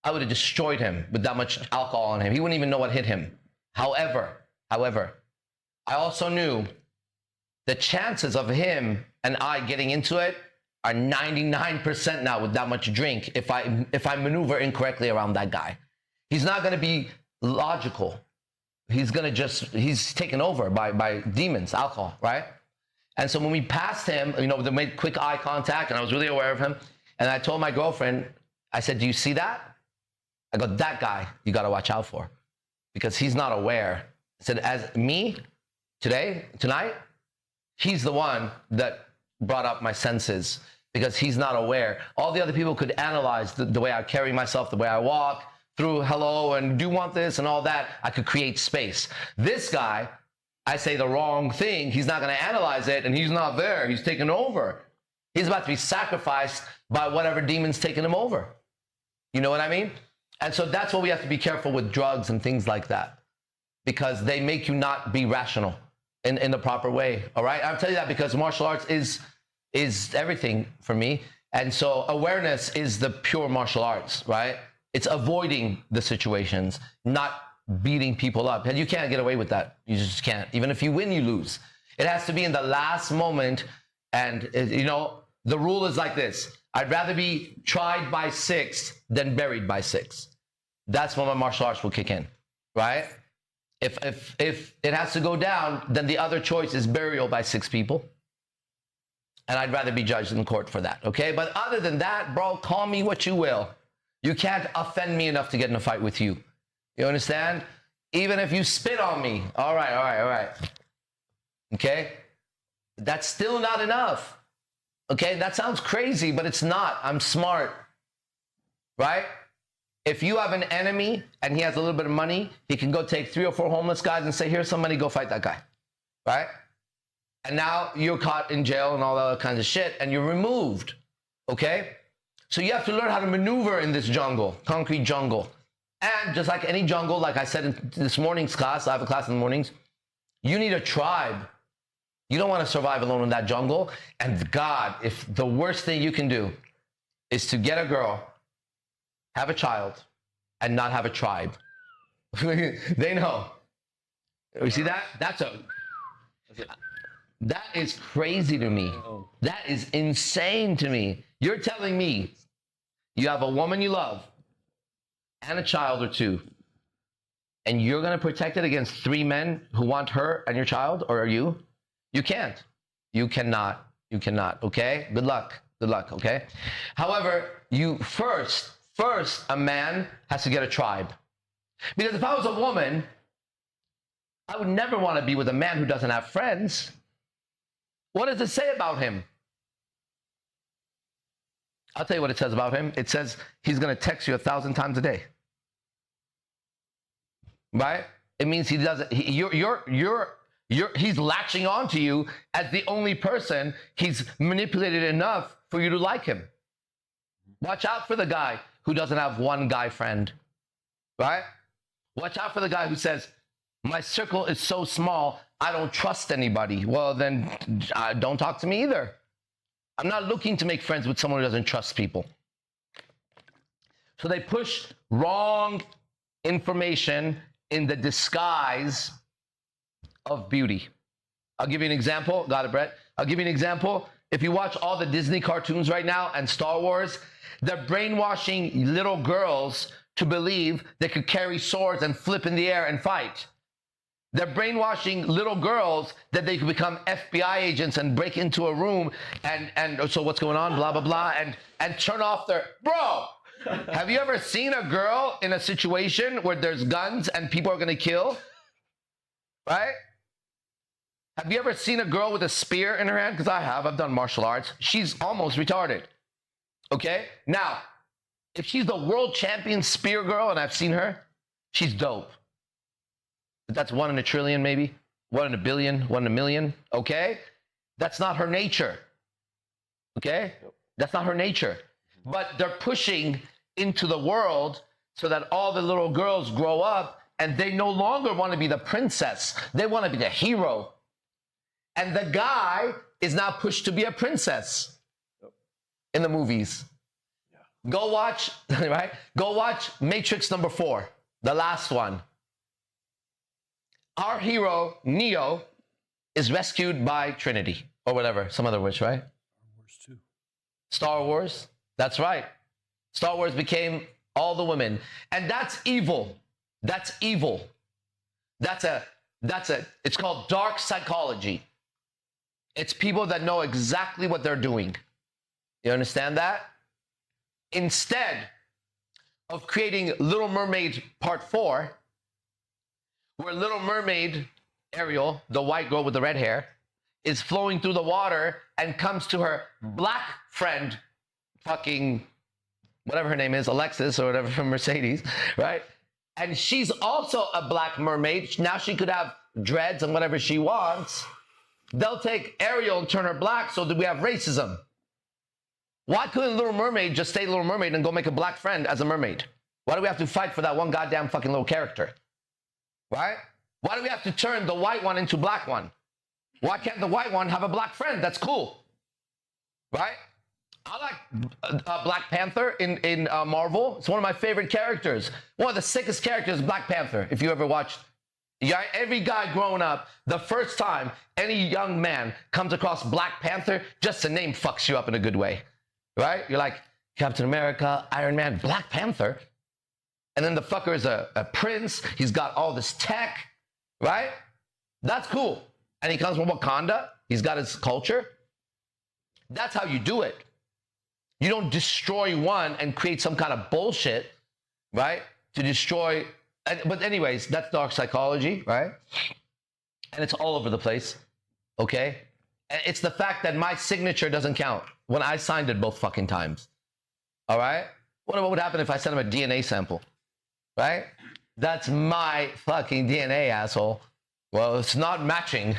I would have destroyed him with that much alcohol on him. He wouldn't even know what hit him. However, I also knew the chances of him and I getting into it are 99% now with that much drink if I maneuver incorrectly around that guy. He's not going to be logical. He's taken over by demons, alcohol, right? And so when we passed him, they made quick eye contact and I was really aware of him. And I told my girlfriend, I said, do you see that? I go, that guy you got to watch out for because he's not aware. I said, as me tonight, he's the one that brought up my senses because he's not aware. All the other people could analyze the way I carry myself, the way I walk, through hello and do you want this and all that. I could create space. This guy, I say the wrong thing, he's not going to analyze it and he's not there. He's taken over. He's about to be sacrificed by whatever demon's taking him over. You know what I mean? And so that's what we have to be careful with drugs and things like that because they make you not be rational in the proper way. All right. I'll tell you that because martial arts is everything for me. And so awareness is the pure martial arts, right? It's avoiding the situations, not beating people up. And you can't get away with that. You just can't. Even if you win, you lose. It has to be in the last moment. And, the rule is like this. I'd rather be tried by 6 than buried by 6. That's when my martial arts will kick in, right? If it has to go down, then the other choice is burial by 6 people. And I'd rather be judged in court for that, okay? But other than that, bro, call me what you will. You can't offend me enough to get in a fight with you. You understand? Even if you spit on me. All right. Okay? That's still not enough. Okay? That sounds crazy, but it's not. I'm smart. Right? If you have an enemy and he has a little bit of money, he can go take 3 or 4 homeless guys and say, here's some money, go fight that guy. Right? And now you're caught in jail and all that other kinds of shit and you're removed. Okay? So you have to learn how to maneuver in this jungle, concrete jungle. And just like any jungle, like I said in this morning's class, I have a class in the mornings, you need a tribe. You don't want to survive alone in that jungle. And God, if the worst thing you can do is to get a girl, have a child, and not have a tribe. They know. You see that? That is crazy to me. That is insane to me. You're telling me you have a woman you love and a child or 2, and you're going to protect it against 3 men who want her and your child, or are you? You can't. You cannot. You cannot. Okay? Good luck. Good luck. Okay? However, you first, a man has to get a tribe. Because if I was a woman, I would never want to be with a man who doesn't have friends. What does it say about him? I'll tell you what it says about him. It says he's going to text you 1,000 times a day. Right? It means he doesn't. He's latching on to you as the only person he's manipulated enough for you to like him. Watch out for the guy who doesn't have one guy friend. Right? Watch out for the guy who says, my circle is so small, I don't trust anybody. Well, then don't talk to me either. I'm not looking to make friends with someone who doesn't trust people. So they push wrong information in the disguise of beauty. I'll give you an example. Got it, Brett? I'll give you an example. If you watch all the Disney cartoons right now and Star Wars, they're brainwashing little girls to believe they could carry swords and flip in the air and fight. They're brainwashing little girls that they could become FBI agents and break into a room and so what's going on, blah, blah, blah, and turn off their... Bro, have you ever seen a girl in a situation where there's guns and people are going to kill? Right? Have you ever seen a girl with a spear in her hand? Because I have. I've done martial arts. She's almost retarded. Okay? Now, if she's the world champion spear girl, and I've seen her, she's dope. But that's 1 in a trillion, maybe. 1 in a billion, 1 in a million. Okay? That's not her nature. Okay? That's not her nature. But they're pushing into the world so that all the little girls grow up and they no longer want to be the princess. They want to be the hero. And the guy is now pushed to be a princess in the movies. Go watch, right? Go watch Matrix number 4, the last one. Our hero, Neo, is rescued by Trinity, or whatever, some other witch, right? Star Wars, that's right. Star Wars became all the women. And that's evil. That's evil. It's called dark psychology. It's people that know exactly what they're doing. You understand that? Instead of creating Little Mermaid Part 4, where Little Mermaid, Ariel, the white girl with the red hair, is flowing through the water and comes to her black friend, fucking whatever her name is, Alexis or whatever from Mercedes, right? And she's also a black mermaid. Now she could have dreads and whatever she wants. They'll take Ariel and turn her black, so that we have racism. Why couldn't Little Mermaid just stay Little Mermaid and go make a black friend as a mermaid? Why do we have to fight for that one goddamn fucking little character? Right? Why do we have to turn the white one into black one? Why can't the white one have a black friend? That's cool. Right? I like Black Panther in Marvel. It's one of my favorite characters. One of the sickest characters, Black Panther, if you ever watched. Yeah, every guy growing up, the first time any young man comes across Black Panther, just the name fucks you up in a good way. Right? You're like, Captain America, Iron Man, Black Panther. And then the fucker is a prince. He's got all this tech. Right? That's cool. And he comes from Wakanda. He's got his culture. That's how you do it. You don't destroy one and create some kind of bullshit, right? To destroy, but anyways, that's dark psychology, right? And it's all over the place, okay? And it's the fact that my signature doesn't count when I signed it both fucking times, all right? What would happen if I sent him a DNA sample, right? That's my fucking DNA, asshole. Well, it's not matching.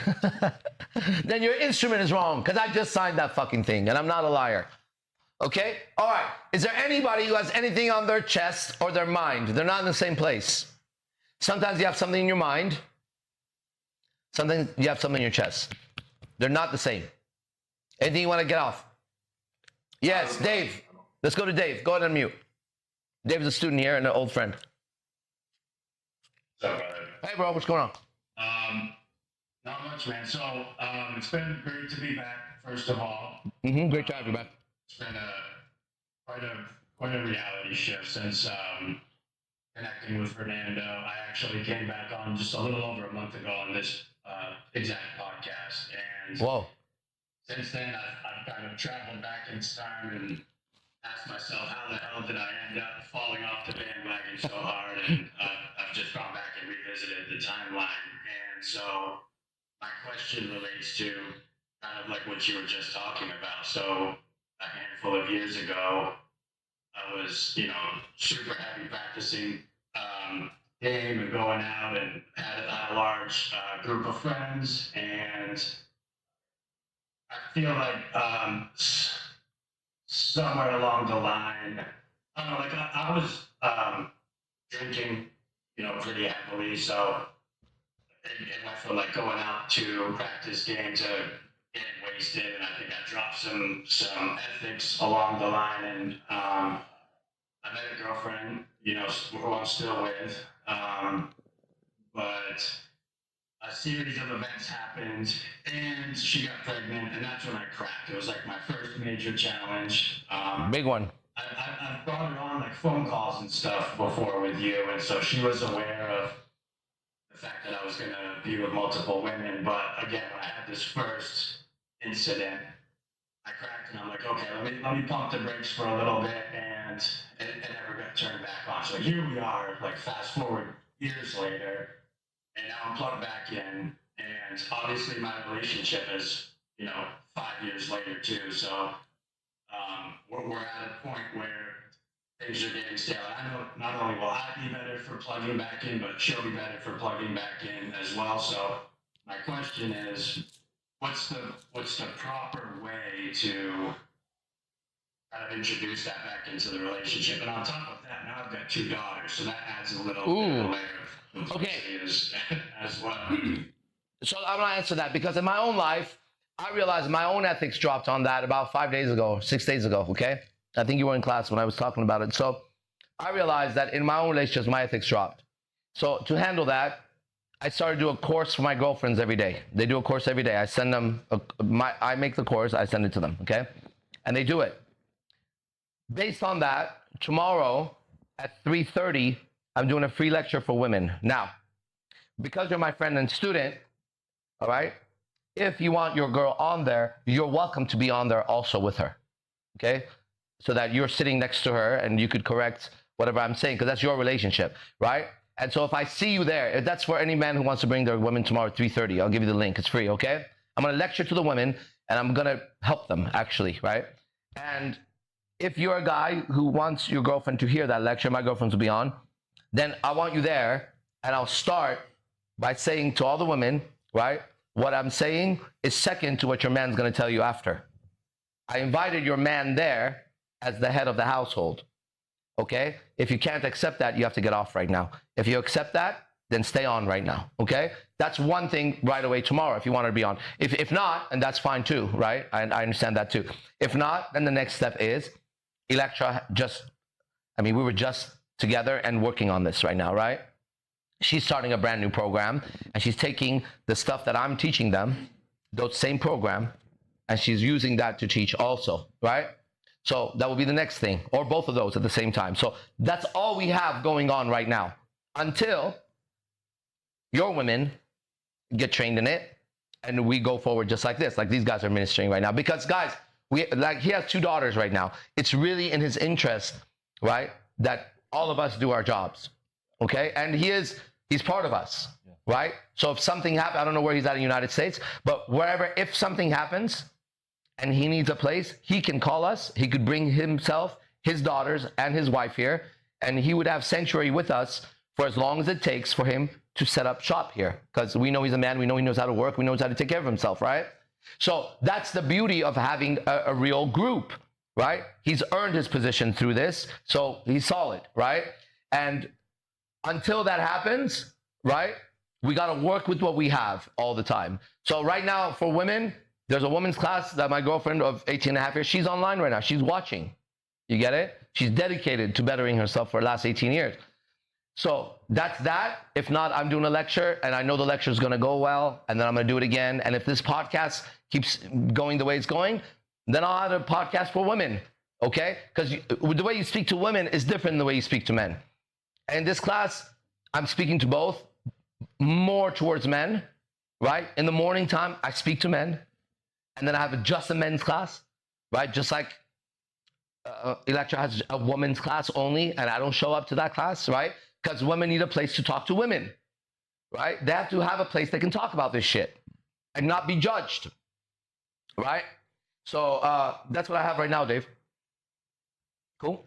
Then your instrument is wrong because I just signed that fucking thing and I'm not a liar. Okay? All right. Is there anybody who has anything on their chest or their mind? They're not in the same place. Sometimes you have something in your mind. Sometimes you have something in your chest. They're not the same. Anything you want to get off? Yes, Dave. Let's go to Dave. Go ahead and mute. Dave's a student here and an old friend. So, Hey, bro. What's going on? not much, man. So, it's been great to be back, first of all. Great to have you back. It's been quite a reality shift since connecting with Fernando. I actually came back on just a little over a month ago on this exact podcast, and Whoa. since then I've kind of traveled back in time and asked myself, how the hell did I end up falling off the bandwagon so hard? And I've just gone back and revisited the timeline, and so my question relates to kind of like what you were just talking about. So a handful of years ago, I was, super happy practicing game and going out and had a large group of friends. And I feel like somewhere along the line, I don't know, like I was drinking, pretty heavily. So it went from like going out to practice game to getting wasted, and I think I dropped some ethics along the line, and I met a girlfriend, who I'm still with, but a series of events happened, and she got pregnant, and that's when I cracked. It was like my first major challenge. Big one. I've brought her on like phone calls and stuff before with you, and so she was aware of the fact that I was going to be with multiple women. But again, when I had this first incident, I cracked, and I'm like, okay, let me pump the brakes for a little bit, and it never got turned back on. So here we are, like fast forward years later, and now I'm plugged back in, and obviously my relationship is, 5 years later too. So we're at a point where things are getting stale. I know not only will I be better for plugging back in, but she'll be better for plugging back in as well. So my question is, what's the proper way to kind of introduce that back into the relationship? And on top of that, now I've got 2 daughters, so that adds a little bit of layer of complexity as well. So I'm gonna answer that because in my own life, I realized my own ethics dropped on that about 5 days ago, 6 days ago, okay? I think you were in class when I was talking about it. So I realized that in my own relationships, my ethics dropped. So to handle that, I started to do a course for my girlfriends every day. They do a course every day. I send them, I make the course, I send it to them, okay? And they do it. Based on that, tomorrow at 3:30, I'm doing a free lecture for women. Now, because you're my friend and student, all right, if you want your girl on there, you're welcome to be on there also with her, okay? So that you're sitting next to her and you could correct whatever I'm saying, because that's your relationship, right? And so if I see you there, if that's for any man who wants to bring their women tomorrow at 3:30, I'll give you the link. It's free, okay? I'm going to lecture to the women and I'm going to help them, actually, right? And if you're a guy who wants your girlfriend to hear that lecture, my girlfriend will be on, then I want you there, and I'll start by saying to all the women, right, what I'm saying is second to what your man's going to tell you after. I invited your man there as the head of the household, okay? If you can't accept that, you have to get off right now. If you accept that, then stay on right now, okay? That's one thing right away tomorrow if you want to be on. If not, and that's fine too, right? I understand that too. If not, then the next step is Electra we were just together and working on this right now, right? She's starting a brand new program and she's taking the stuff that I'm teaching them, those same program, and she's using that to teach also, right? So that will be the next thing, or both of those at the same time. So that's all we have going on right now until your women get trained in it and we go forward just like this, like these guys are ministering right now. Because guys, he has 2 daughters right now. It's really in his interest, right, that all of us do our jobs, okay? And he's part of us, right? So if something happens, I don't know where he's at in the United States, but wherever, if something happens and he needs a place, he can call us. He could bring himself, his daughters, and his wife here, and he would have sanctuary with us for as long as it takes for him to set up shop here. Because we know he's a man, we know he knows how to work, we know how to take care of himself, right? So that's the beauty of having a real group, right? He's earned his position through this, so he's solid, right? And until that happens, right, we got to work with what we have all the time. So right now for women, there's a women's class that my girlfriend of 18 and a half years, she's online right now. She's watching. You get it? She's dedicated to bettering herself for the last 18 years. So that's that. If not, I'm doing a lecture and I know the lecture is going to go well, and then I'm going to do it again. And if this podcast keeps going the way it's going, then I'll have a podcast for women, okay? Because the way you speak to women is different than the way you speak to men. And in this class, I'm speaking to both, more towards men, right? In the morning time, I speak to men. And then I have just a men's class, right? Just like Electra has a women's class only, and I don't show up to that class, right? Because women need a place to talk to women, right? They have to have a place they can talk about this shit and not be judged, right? So that's what I have right now, Dave. Cool?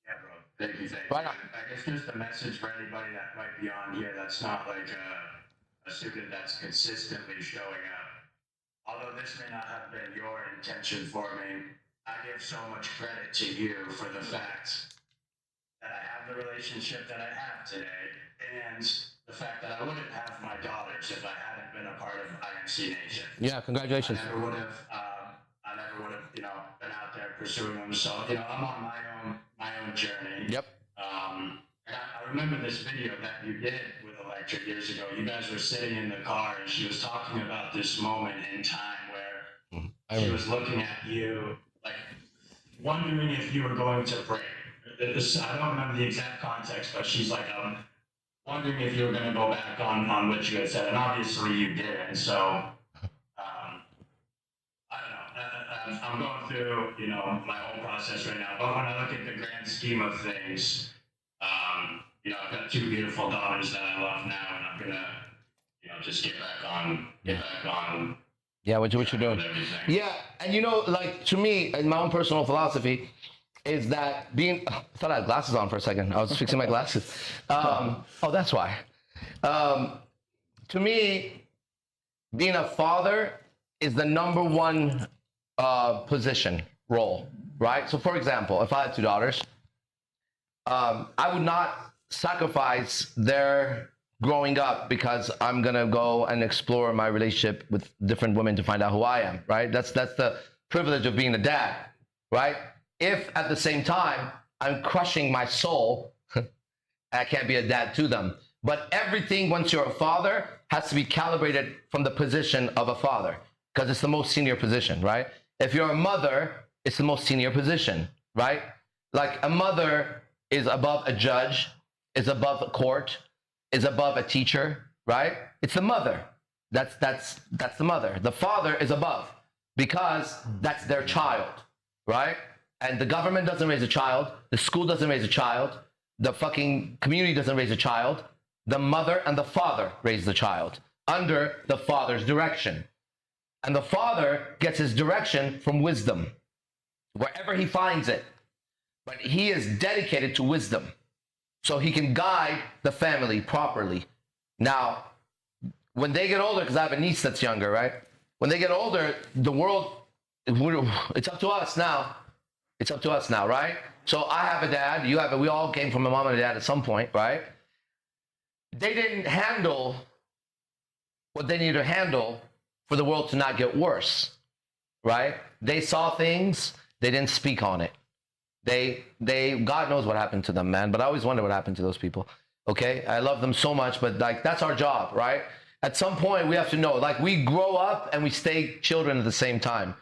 Yeah, bro. Thank you. Right on. I guess just a message for anybody that might be on here that's not like a student that's consistently showing up. Although this may not have been your intention for me, I give so much credit to you for the fact that I have the relationship that I have today, and the fact that I wouldn't have my daughters if I hadn't been a part of IMC Nation. Yeah, congratulations. I never would have, been out there pursuing them. So, I'm on my own journey. Yep. And I remember this video that you did with Electra years ago. You guys were sitting in the car, and she was talking about this moment in time where she was looking at you, like wondering if you were going to break. I don't remember the exact context, but she's like, wondering if you were going to go back on what you had said, and obviously you did. And so, I don't know. I'm going through, my own process right now. But when I look at the grand scheme of things, I've got 2 beautiful daughters that I love now, and I'm gonna, just get back on. Yeah, what you're doing. Yeah, and like to me, in my own personal philosophy, is that I thought I had glasses on for a second. I was fixing my glasses. Oh, that's why. To me, being a father is the number one role, right? So for example, if I had 2 daughters, I would not sacrifice their growing up because I'm gonna go and explore my relationship with different women to find out who I am, right? That's the privilege of being a dad, right? If at the same time I'm crushing my soul, I can't be a dad to them. But everything, once you're a father, has to be calibrated from the position of a father because it's the most senior position, right? If you're a mother, it's the most senior position, right? Like a mother is above a judge, is above a court, is above a teacher, right? It's the mother. That's the mother. The father is above because that's their child, right? And the government doesn't raise a child. The school doesn't raise a child. The fucking community doesn't raise a child. The mother and the father raise the child under the father's direction. And the father gets his direction from wisdom, wherever he finds it. But he is dedicated to wisdom, so he can guide the family properly. Now, when they get older, because I have a niece that's younger, right? When they get older, the world, it's up to us now. It's up to us now, right? So I have a dad, you have we all came from a mom and a dad at some point, right? They didn't handle what they needed to handle for the world to not get worse, right? They saw things, they didn't speak on it. They God knows what happened to them, man, but I always wonder what happened to those people, okay? I love them so much, but like, that's our job, right? At some point, we have to know, like, we grow up and we stay children at the same time.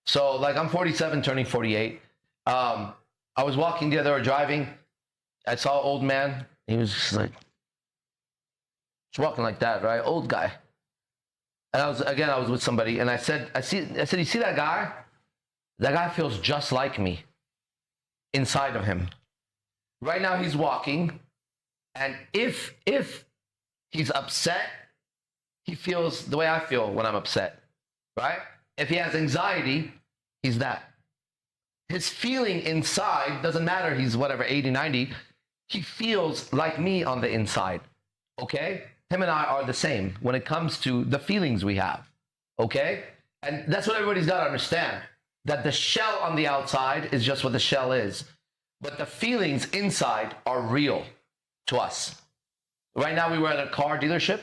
So, like, I'm 47, turning 48. I was walking the other way, driving. I saw an old man. He was just like, just walking like that, right? Old guy. And I was with somebody, and I said, you see that guy? That guy feels just like me inside of him. Right now he's walking, and if he's upset, he feels the way I feel when I'm upset, right? If he has anxiety, he's that. His feeling inside doesn't matter. He's whatever, 80, 90. He feels like me on the inside, okay? Him and I are the same when it comes to the feelings we have, okay? And that's what everybody's got to understand, that the shell on the outside is just what the shell is, but the feelings inside are real to us. Right now we were at a car dealership,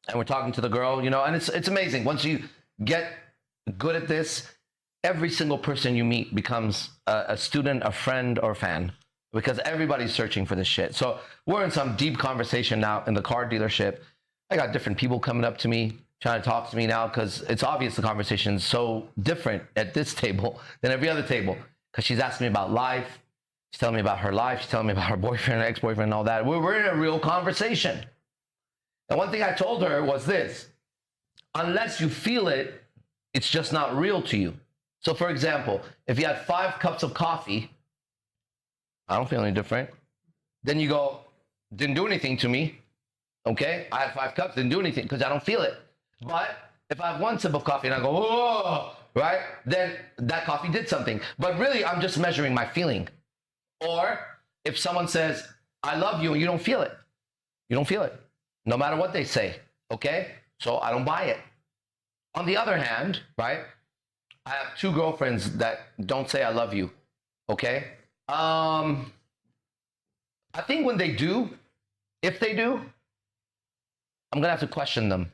and we're talking to the girl, you know, and it's amazing. Once you get good at this, every single person you meet becomes a student, a friend, or fan, because everybody's searching for this shit. So we're in some deep conversation now in the car dealership. I got different people coming up to me, trying to talk to me now, because it's obvious the conversation is so different at this table than every other table, because she's asking me about life. She's telling me about her life. She's telling me about her boyfriend, her ex-boyfriend, and all that. We're in a real conversation. And one thing I told her was this: unless you feel it, it's just not real to you. So for example, if you had 5 cups of coffee, I don't feel any different. Then you go, didn't do anything to me. Okay, I had 5 cups, didn't do anything because I don't feel it. But if I have 1 sip of coffee and I go, whoa, right? Then that coffee did something. But really, I'm just measuring my feeling. Or if someone says, I love you, and you don't feel it. You don't feel it, no matter what they say, okay? So I don't buy it. On the other hand, right, I have 2 girlfriends that don't say I love you, okay? I think when they do, if they do, I'm gonna have to question them.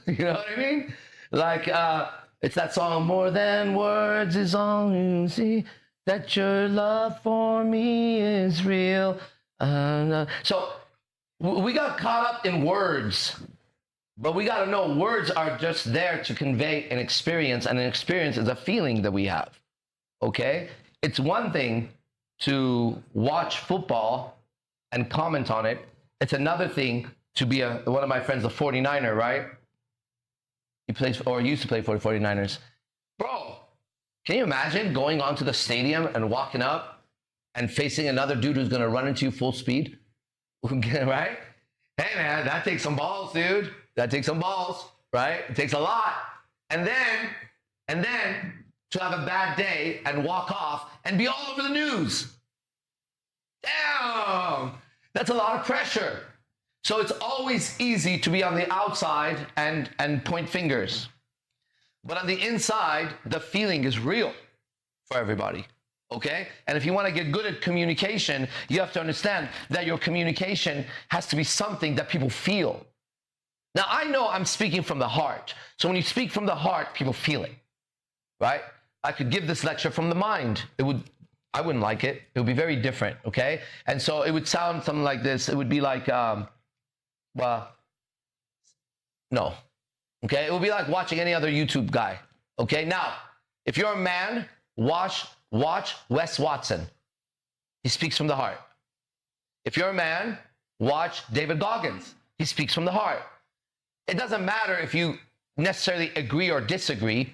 You know what I mean? Like, it's that song, more than words is all you see, that your love for me is real. So we got caught up in words, but we got to know words are just there to convey an experience, and an experience is a feeling that we have, okay? It's one thing to watch football and comment on it. It's another thing to be one of my friends, a 49er, right? He plays, or used to play for the 49ers. Bro, can you imagine going onto the stadium and walking up and facing another dude who's going to run into you full speed? Right? Hey, man, that takes some balls, dude. That takes some balls, right? It takes a lot. And then to have a bad day and walk off and be all over the news. Damn, that's a lot of pressure. So it's always easy to be on the outside and point fingers. But on the inside, the feeling is real for everybody, okay? And if you want to get good at communication, you have to understand that your communication has to be something that people feel. Now, I know I'm speaking from the heart. So when you speak from the heart, people feel it, right? I could give this lecture from the mind. I wouldn't like it. It would be very different, okay? And so it would sound something like this. It would be like, well, no, okay? It would be like watching any other YouTube guy, okay? Now, if you're a man, watch Wes Watson. He speaks from the heart. If you're a man, watch David Goggins. He speaks from the heart. It doesn't matter if you necessarily agree or disagree.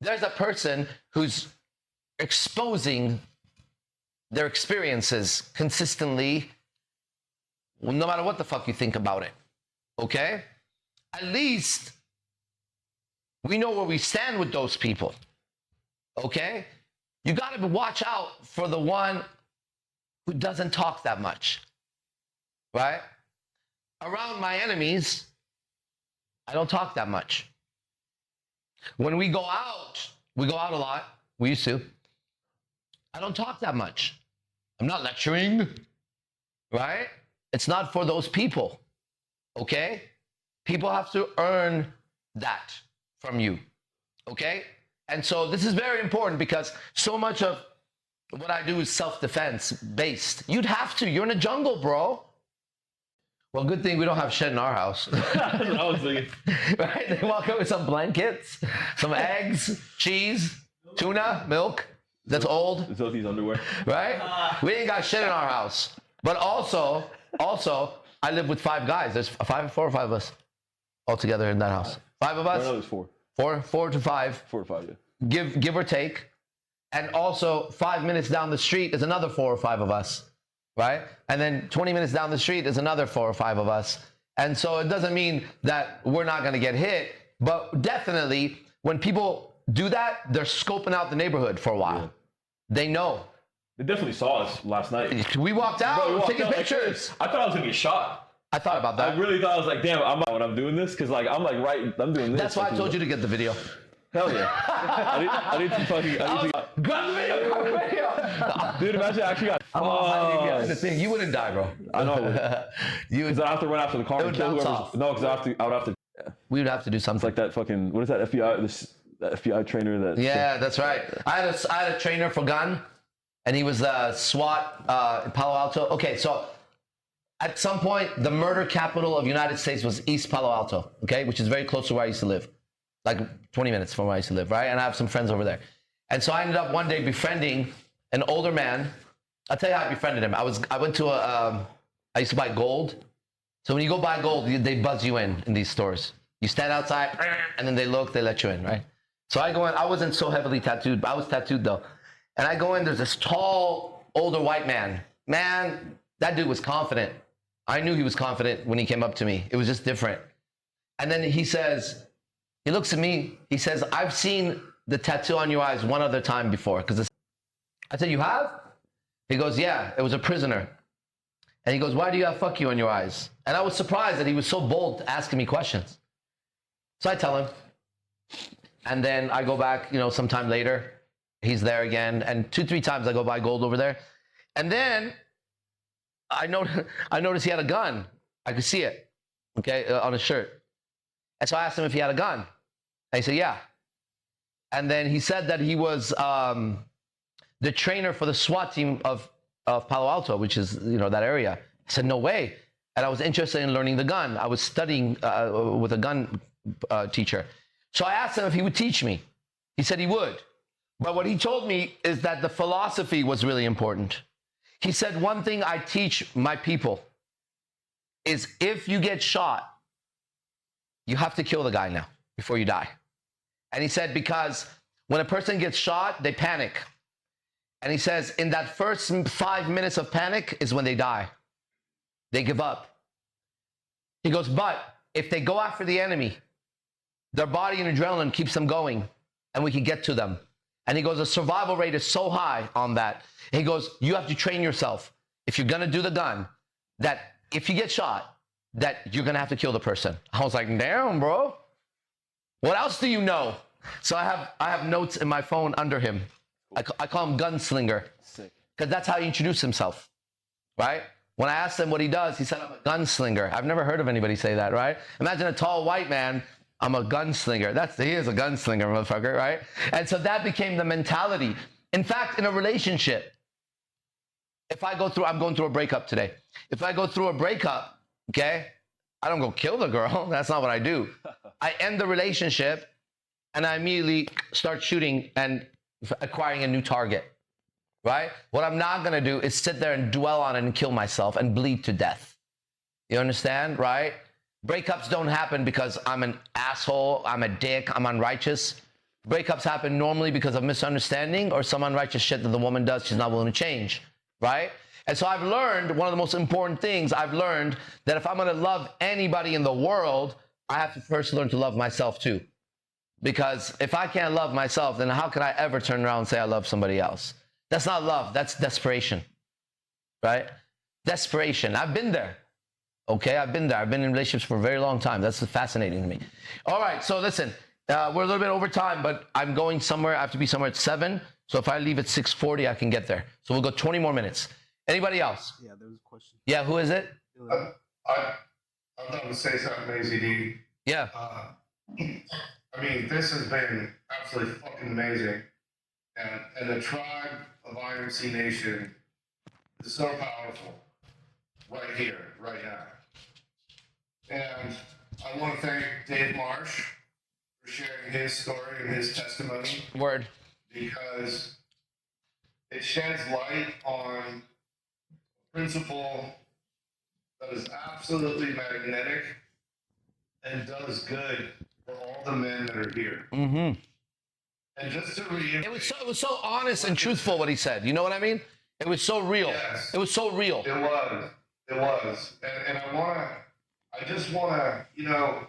There's a person who's exposing their experiences consistently, no matter what the fuck you think about it, okay? At least we know where we stand with those people, okay? You gotta watch out for the one who doesn't talk that much, right? Around my enemies, I don't talk that much. When we go out a lot. We used to. I don't talk that much. I'm not lecturing, right? It's not for those people, okay? People have to earn that from you, okay? And so this is very important because so much of what I do is self-defense based. You'd have to. You're in a jungle, bro. Well, good thing we don't have shit in our house. That's what I was thinking. Right? They walk up with some blankets, some eggs, cheese, tuna, milk. That's old. Zothi's underwear. Right? We ain't got shit in our house. But also, I live with 5 guys. There's 4 or 5 of us all together in that house. 5 of us? No, there's 4. 4 to 5. 4 or 5, yeah. Give or take. And also 5 minutes down the street is another 4 or 5 of us. Right? And then 20 minutes down the street is another 4 or 5 of us. And so it doesn't mean that we're not going to get hit, but definitely when people do that, they're scoping out the neighborhood for a while. Yeah. They know. They definitely saw us last night. We walked out, taking pictures. I thought I was going to get shot. I thought about that. I really thought, I was like, damn, I'm not when I'm doing this, because like, I'm doing this. That's why I told you to get the video. Hell yeah. I need to fucking, grab the video. Dude, imagine I actually got, the thing, you wouldn't die, bro. I know I would. Because I have to run after the car and kill whoever. No, because I would have to. Yeah. We would have to do something. It's like that fucking, what is that FBI, that FBI trainer that. Yeah, that's right. I had a trainer for gun, and he was SWAT in Palo Alto. Okay, so at some point, the murder capital of the United States was East Palo Alto, okay, which is very close to where I used to live. Like 20 minutes from where I used to live, right? And I have some friends over there. And so I ended up one day befriending an older man. I'll tell you how I befriended him. I went to I used to buy gold. So when you go buy gold, they buzz you in these stores. You stand outside, and then they let you in, right? So I go in. I wasn't so heavily tattooed, but I was tattooed though. And I go in, there's this tall, older white man. Man, that dude was confident. I knew he was confident when he came up to me. It was just different. And then he looks at me, he says, I've seen the tattoo on your eyes one other time before. I said, you have? He goes, yeah, it was a prisoner. And he goes, why do you have fuck you on your eyes? And I was surprised that he was so bold asking me questions. So I tell him. And then I go back, sometime later. He's there again. And 2-3 times I go buy gold over there. And then I noticed he had a gun. I could see it, okay, on his shirt. And so I asked him if he had a gun. And he said, yeah. And then he said that he was the trainer for the SWAT team of Palo Alto, which is, that area. I said, no way. And I was interested in learning the gun. I was studying with a gun teacher. So I asked him if he would teach me. He said he would. But what he told me is that the philosophy was really important. He said, one thing I teach my people is if you get shot, you have to kill the guy now before you die. And he said, because when a person gets shot, they panic. And he says, in that first 5 minutes of panic is when they die. They give up. He goes, but if they go after the enemy, their body and adrenaline keeps them going, and we can get to them. And he goes, the survival rate is so high on that. He goes, you have to train yourself, if you're going to do the gun, that if you get shot, that you're going to have to kill the person. I was like, damn, bro. What else do you know? So I have notes in my phone under him. I call him Gunslinger. Sick. Because that's how he introduced himself, right? When I asked him what he does, he said, I'm a gunslinger. I've never heard of anybody say that, right? Imagine a tall white man, I'm a gunslinger. He is a gunslinger, motherfucker, right? And so that became the mentality. In fact, in a relationship, if I go through, I'm going through a breakup today. If I go through a breakup, okay, I don't go kill the girl. That's not what I do. I end the relationship and I immediately start shooting and acquiring a new target, right? What I'm not going to do is sit there and dwell on it and kill myself and bleed to death. You understand, right? Breakups don't happen because I'm an asshole, I'm a dick, I'm unrighteous. Breakups happen normally because of misunderstanding or some unrighteous shit that the woman does she's not willing to change, right? And so I've learned, one of the most important things I've learned, that if I'm going to love anybody in the world, I have to first learn to love myself too. Because if I can't love myself, then how can I ever turn around and say I love somebody else? That's not love, that's desperation, right? Desperation. I've been there. Okay, I've been there. I've been in relationships for a very long time. That's fascinating to me. All right, so listen, we're a little bit over time, but I'm going somewhere. I have to be somewhere at 7. So if I leave at 6:40, I can get there. So we'll go 20 more minutes. Anybody else? Yeah, there was a question. Yeah, who is it? I'm going to say something, AZD. Yeah. I mean, this has been absolutely fucking amazing. And the tribe of IMC Nation is so powerful right here, right now. And I want to thank Dave Marsh for sharing his story and his testimony. Word. Because it sheds light on a principle that is absolutely magnetic and does good for all the men that are here. Mm-hmm. And just to reiterate, It was so honest and truthful what he said. You know what I mean? It was so real. Yes. It was so real. It was. And I just want to,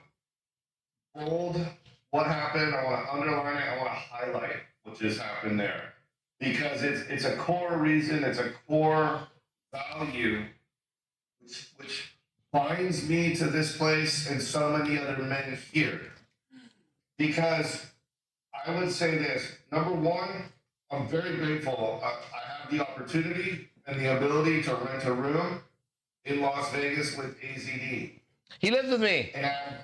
hold what happened. I want to underline it. I want to highlight what just happened there. Because it's a core reason, it's a core value which binds me to this place and so many other men here. Because I would say this, number one, I'm very grateful. I have the opportunity and the ability to rent a room in Las Vegas with AZD. He lives with me. And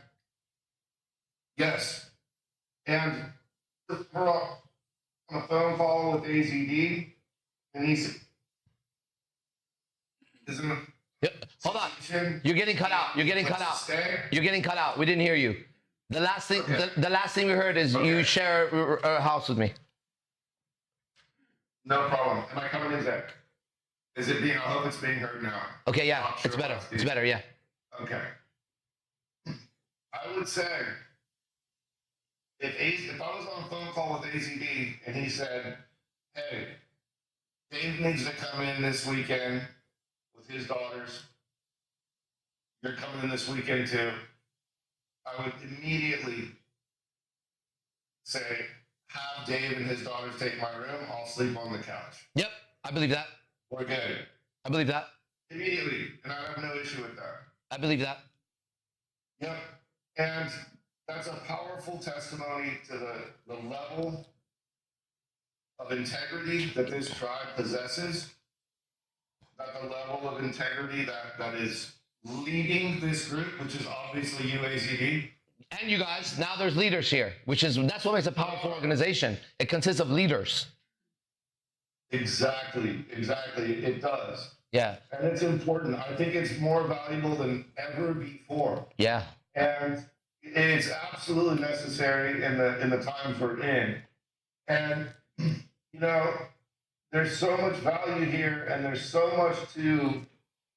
yes, and we're on a phone call with AZD, and he's Hold on. You're getting cut out. You're getting cut out. You're getting cut out. We didn't hear you. The last thing, the last thing we heard is you share a house with me. No problem. Am I coming in, Zach? Is it being? I hope it's being heard now. Okay, yeah, it's better. It's better, yeah. Okay. I would say if I was on a phone call with AZD and he said, "Hey, Dave needs to come in this weekend with his daughters. You're coming in this weekend too." I would immediately say, "Have Dave and his daughters take my room. I'll sleep on the couch." Yep, I believe that. We're good. I believe that. Immediately, and I have no issue with that. I believe that. Yep. And that's a powerful testimony to the level of integrity that this tribe possesses, that the level of integrity that is leading this group, which is obviously you, AZD. And you guys, now there's leaders here, that's what makes a powerful organization. It consists of leaders. Exactly. It does. Yeah. And it's important. I think it's more valuable than ever before. Yeah. And it's absolutely necessary in the times we're in. And, there's so much value here and there's so much to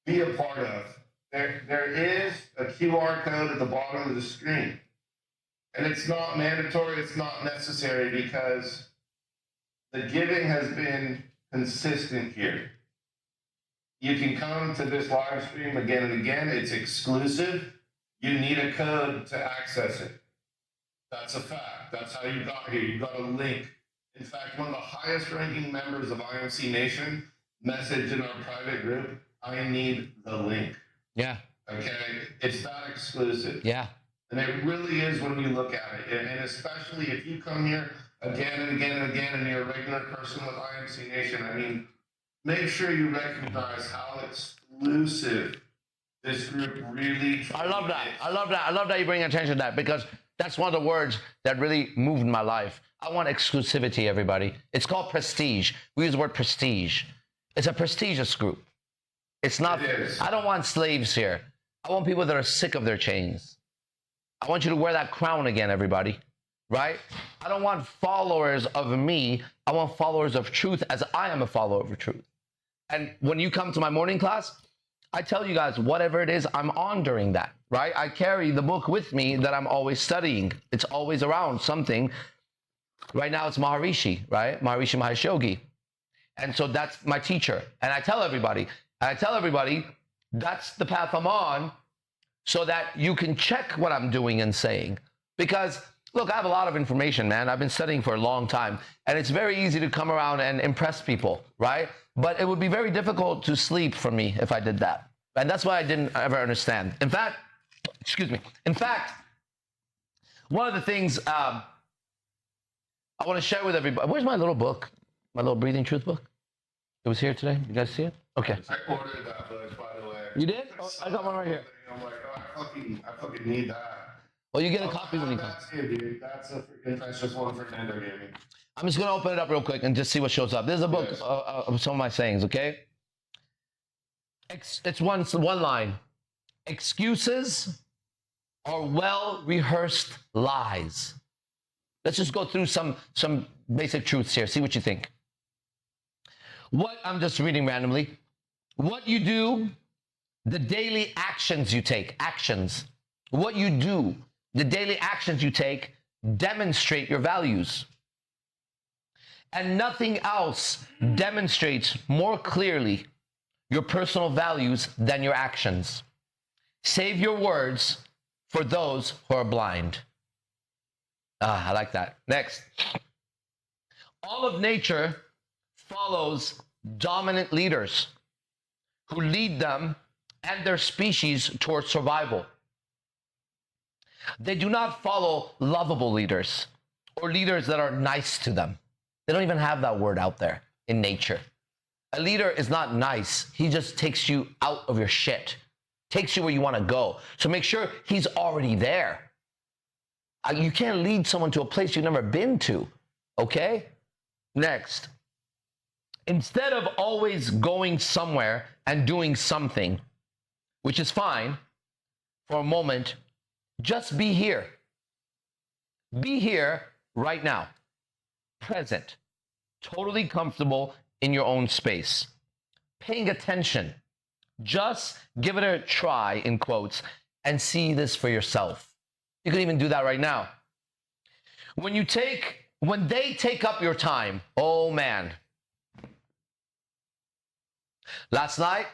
be a part of. There is a QR code at the bottom of the screen. And it's not mandatory, it's not necessary because the giving has been consistent here. You can come to this live stream again and again. It's exclusive. You need a code to access it. That's a fact. That's how you got here. You got a link. In fact, one of the highest ranking members of IMC Nation messaged in our private group, "I need the link." Yeah. Okay? It's that exclusive. Yeah. And it really is when we look at it. And especially if you come here again and again and again, and you're a regular person with IMC Nation, I mean, make sure you recognize how exclusive this group really I love that. is. I love that. I love that you bring attention to that, because that's one of the words that really moved my life. I want exclusivity, everybody. It's called prestige. We use the word prestige. It's a prestigious group. It's not, It is. I don't want slaves here. I want people that are sick of their chains. I want you to wear that crown again, everybody, right? I don't want followers of me. I want followers of truth, as I am a follower of truth. And when you come to my morning class, I tell you guys, whatever it is, I'm on during that, right? I carry the book with me that I'm always studying. It's always around something. Right now it's Maharishi, right? Maharishi Mahesh Yogi. And so that's my teacher. And I tell everybody, that's the path I'm on, so that you can check what I'm doing and saying. Because, look, I have a lot of information, man. I've been studying for a long time. And it's very easy to come around and impress people, right? But it would be very difficult to sleep for me if I did that. And that's why I didn't ever understand. In fact, one of the things I want to share with everybody. Where's my little book? My little Breathing Truth book? It was here today. You guys see it? Okay. I ordered that book, by the way. You did? Oh, I got one right here. I'm like, oh, I fucking need that. Well, you get a copy when you come. That's it, dude. That's a freaking precious one Fernando gave me. I'm just going to open it up real quick and just see what shows up. This is a book of some of my sayings, okay? It's one line. Excuses are well-rehearsed lies. Let's just go through some basic truths here. See what you think. I'm just reading randomly. What you do, the daily actions you take, what you do, the daily actions you take demonstrate your values. And nothing else demonstrates more clearly your personal values than your actions. Save your words for those who are blind. I like that. Next. All of nature follows dominant leaders who lead them and their species towards survival. They do not follow lovable leaders or leaders that are nice to them. They don't even have that word out there in nature. A leader is not nice. He just takes you out of your shit, takes you where you want to go. So make sure he's already there. You can't lead someone to a place you've never been to, okay? Next. Instead of always going somewhere and doing something, which is fine for a moment, just be here. Be here right now. Present. Totally comfortable in your own space. Paying attention. Just give it a try, in quotes, and see this for yourself. You can even do that right now. When they take up your time, oh man. Last night,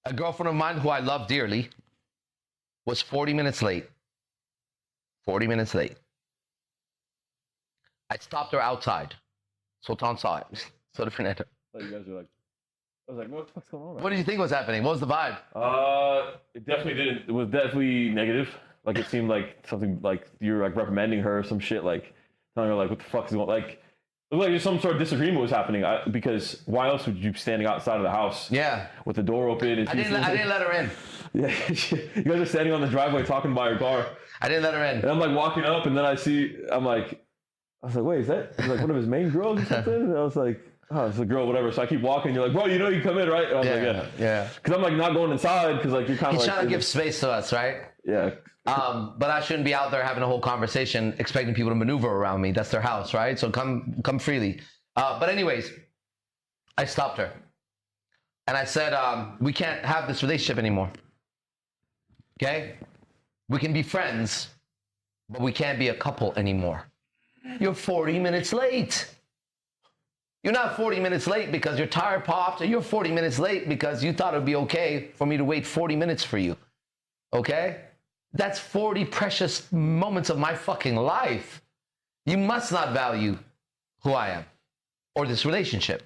a girlfriend of mine who I love dearly was 40 minutes late. 40 minutes late. I stopped her outside. Sultan saw it. So did Fernando. Oh, you guys were like, I was like, what the fuck's going on? What did you think was happening? What was the vibe? It definitely didn't. It was definitely negative. Like, it seemed like something like you were like reprimanding her or some shit, like telling her like, what the fuck is going on? Like, it looked like some sort of disagreement was happening. Because why else would you be standing outside of the house? Yeah. With the door open. And I didn't let her in. Yeah, you guys are standing on the driveway talking by your car. I didn't let her in. And I'm like walking up, and then I was like, wait, is that like one of his main girls or something? And I was like, oh, it's a girl, whatever. So I keep walking. You're like, bro, you know you come in, right? And I was like, yeah. Because I'm like not going inside because like you're kind of He's like trying to give space to us, right? Yeah. But I shouldn't be out there having a whole conversation expecting people to maneuver around me. That's their house, right? So come freely. But anyways, I stopped her. And I said, we can't have this relationship anymore. Okay? We can be friends, but we can't be a couple anymore. You're 40 minutes late. You're not 40 minutes late because your tire popped, or you're 40 minutes late because you thought it would be okay for me to wait 40 minutes for you. Okay? That's 40 precious moments of my fucking life. You must not value who I am or this relationship.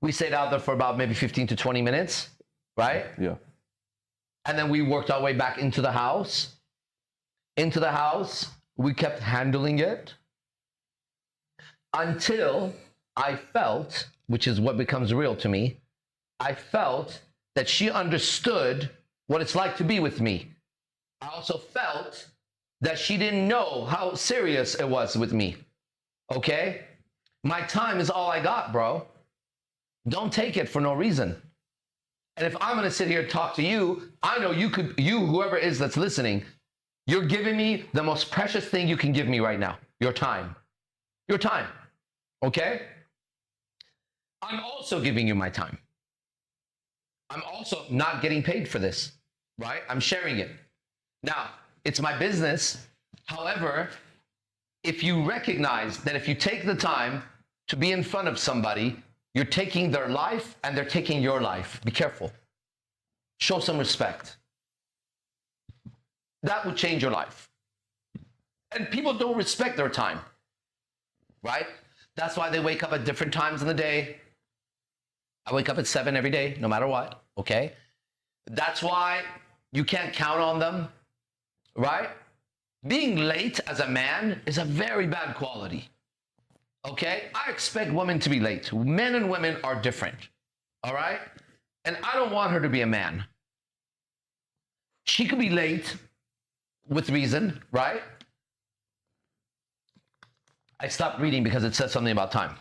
We stayed out there for about maybe 15 to 20 minutes, right? Yeah. And then we worked our way back into the house. we kept handling it until I felt, which is what becomes real to me, I felt that she understood what it's like to be with me. I also felt that she didn't know how serious it was with me. Okay? My time is all I got, bro. Don't take it for no reason. And if I'm gonna sit here and talk to you, I know you, whoever it is that's listening, you're giving me the most precious thing you can give me right now, your time. Your time, okay? I'm also giving you my time. I'm also not getting paid for this, right? I'm sharing it. Now, it's my business. However, if you recognize that if you take the time to be in front of somebody, you're taking their life and they're taking your life. Be careful. Show some respect. That would change your life. And people don't respect their time, right? That's why they wake up at different times in the day. I wake up at 7 every day, no matter what, okay? That's why you can't count on them, right? Being late as a man is a very bad quality, okay? I expect women to be late. Men and women are different, all right? And I don't want her to be a man. She could be late with reason, right? I stopped reading because it says something about time.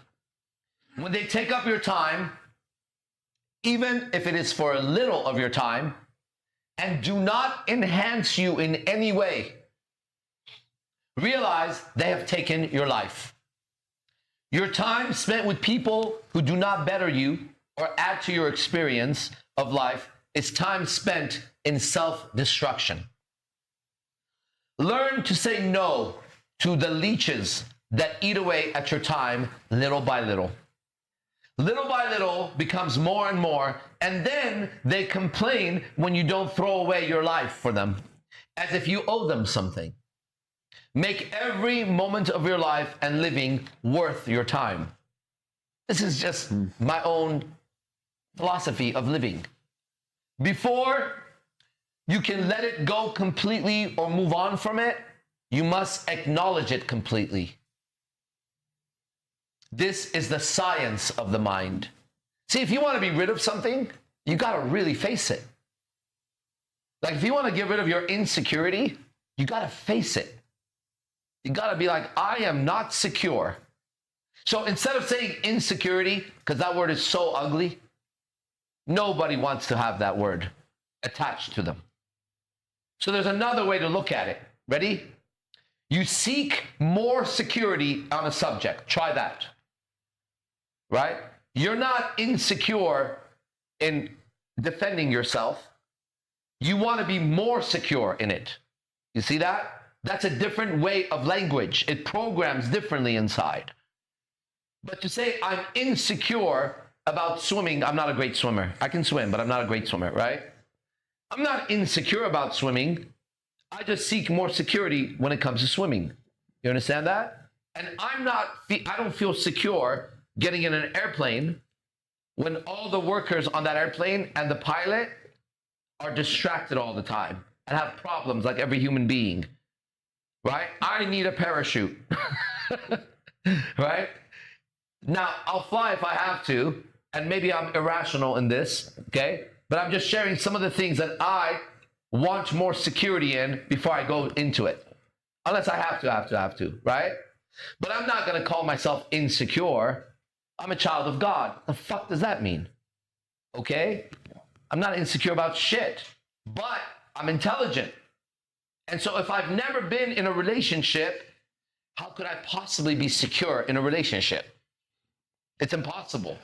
When they take up your time, even if it is for a little of your time, and do not enhance you in any way, realize they have taken your life. Your time spent with people who do not better you or add to your experience of life is time spent in self-destruction. Learn to say no to the leeches that eat away at your time little by little. Little by little becomes more and more, and then they complain when you don't throw away your life for them, as if you owe them something. Make every moment of your life and living worth your time. This is just my own philosophy of living. Before you can let it go completely or move on from it, you must acknowledge it completely. This is the science of the mind. See, if you want to be rid of something, you got to really face it. Like if you want to get rid of your insecurity, you got to face it. You got to be like, I am not secure. So instead of saying insecurity, because that word is so ugly, nobody wants to have that word attached to them. So there's another way to look at it. Ready? You seek more security on a subject. Try that. Right? You're not insecure in defending yourself. You want to be more secure in it. You see that? That's a different way of language. It programs differently inside. But to say I'm insecure about swimming, I'm not a great swimmer. I can swim, but I'm not a great swimmer, right? I'm not insecure about swimming. I just seek more security when it comes to swimming. You understand that? And I don't feel secure getting in an airplane when all the workers on that airplane and the pilot are distracted all the time and have problems like every human being, right? I need a parachute, right? Now, I'll fly if I have to, and maybe I'm irrational in this, okay? But I'm just sharing some of the things that I want more security in before I go into it. Unless I have to, right? But I'm not going to call myself insecure. I'm a child of God. The fuck does that mean? Okay? I'm not insecure about shit, but I'm intelligent. And so if I've never been in a relationship, how could I possibly be secure in a relationship? It's impossible,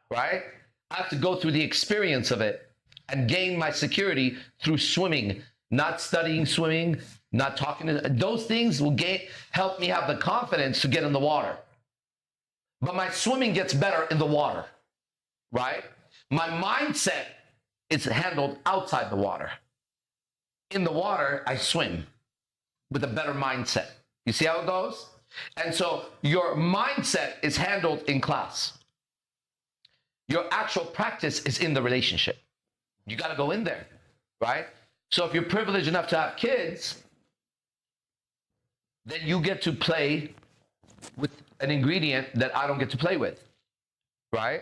right? I have to go through the experience of it and gain my security through swimming, not studying swimming, not talking to those things will help me have the confidence to get in the water. But my swimming gets better in the water, right? My mindset is handled outside the water. In the water, I swim with a better mindset. You see how it goes? And so your mindset is handled in class. Your actual practice is in the relationship. You got to go in there, right? So if you're privileged enough to have kids, then you get to play with an ingredient that I don't get to play with, right?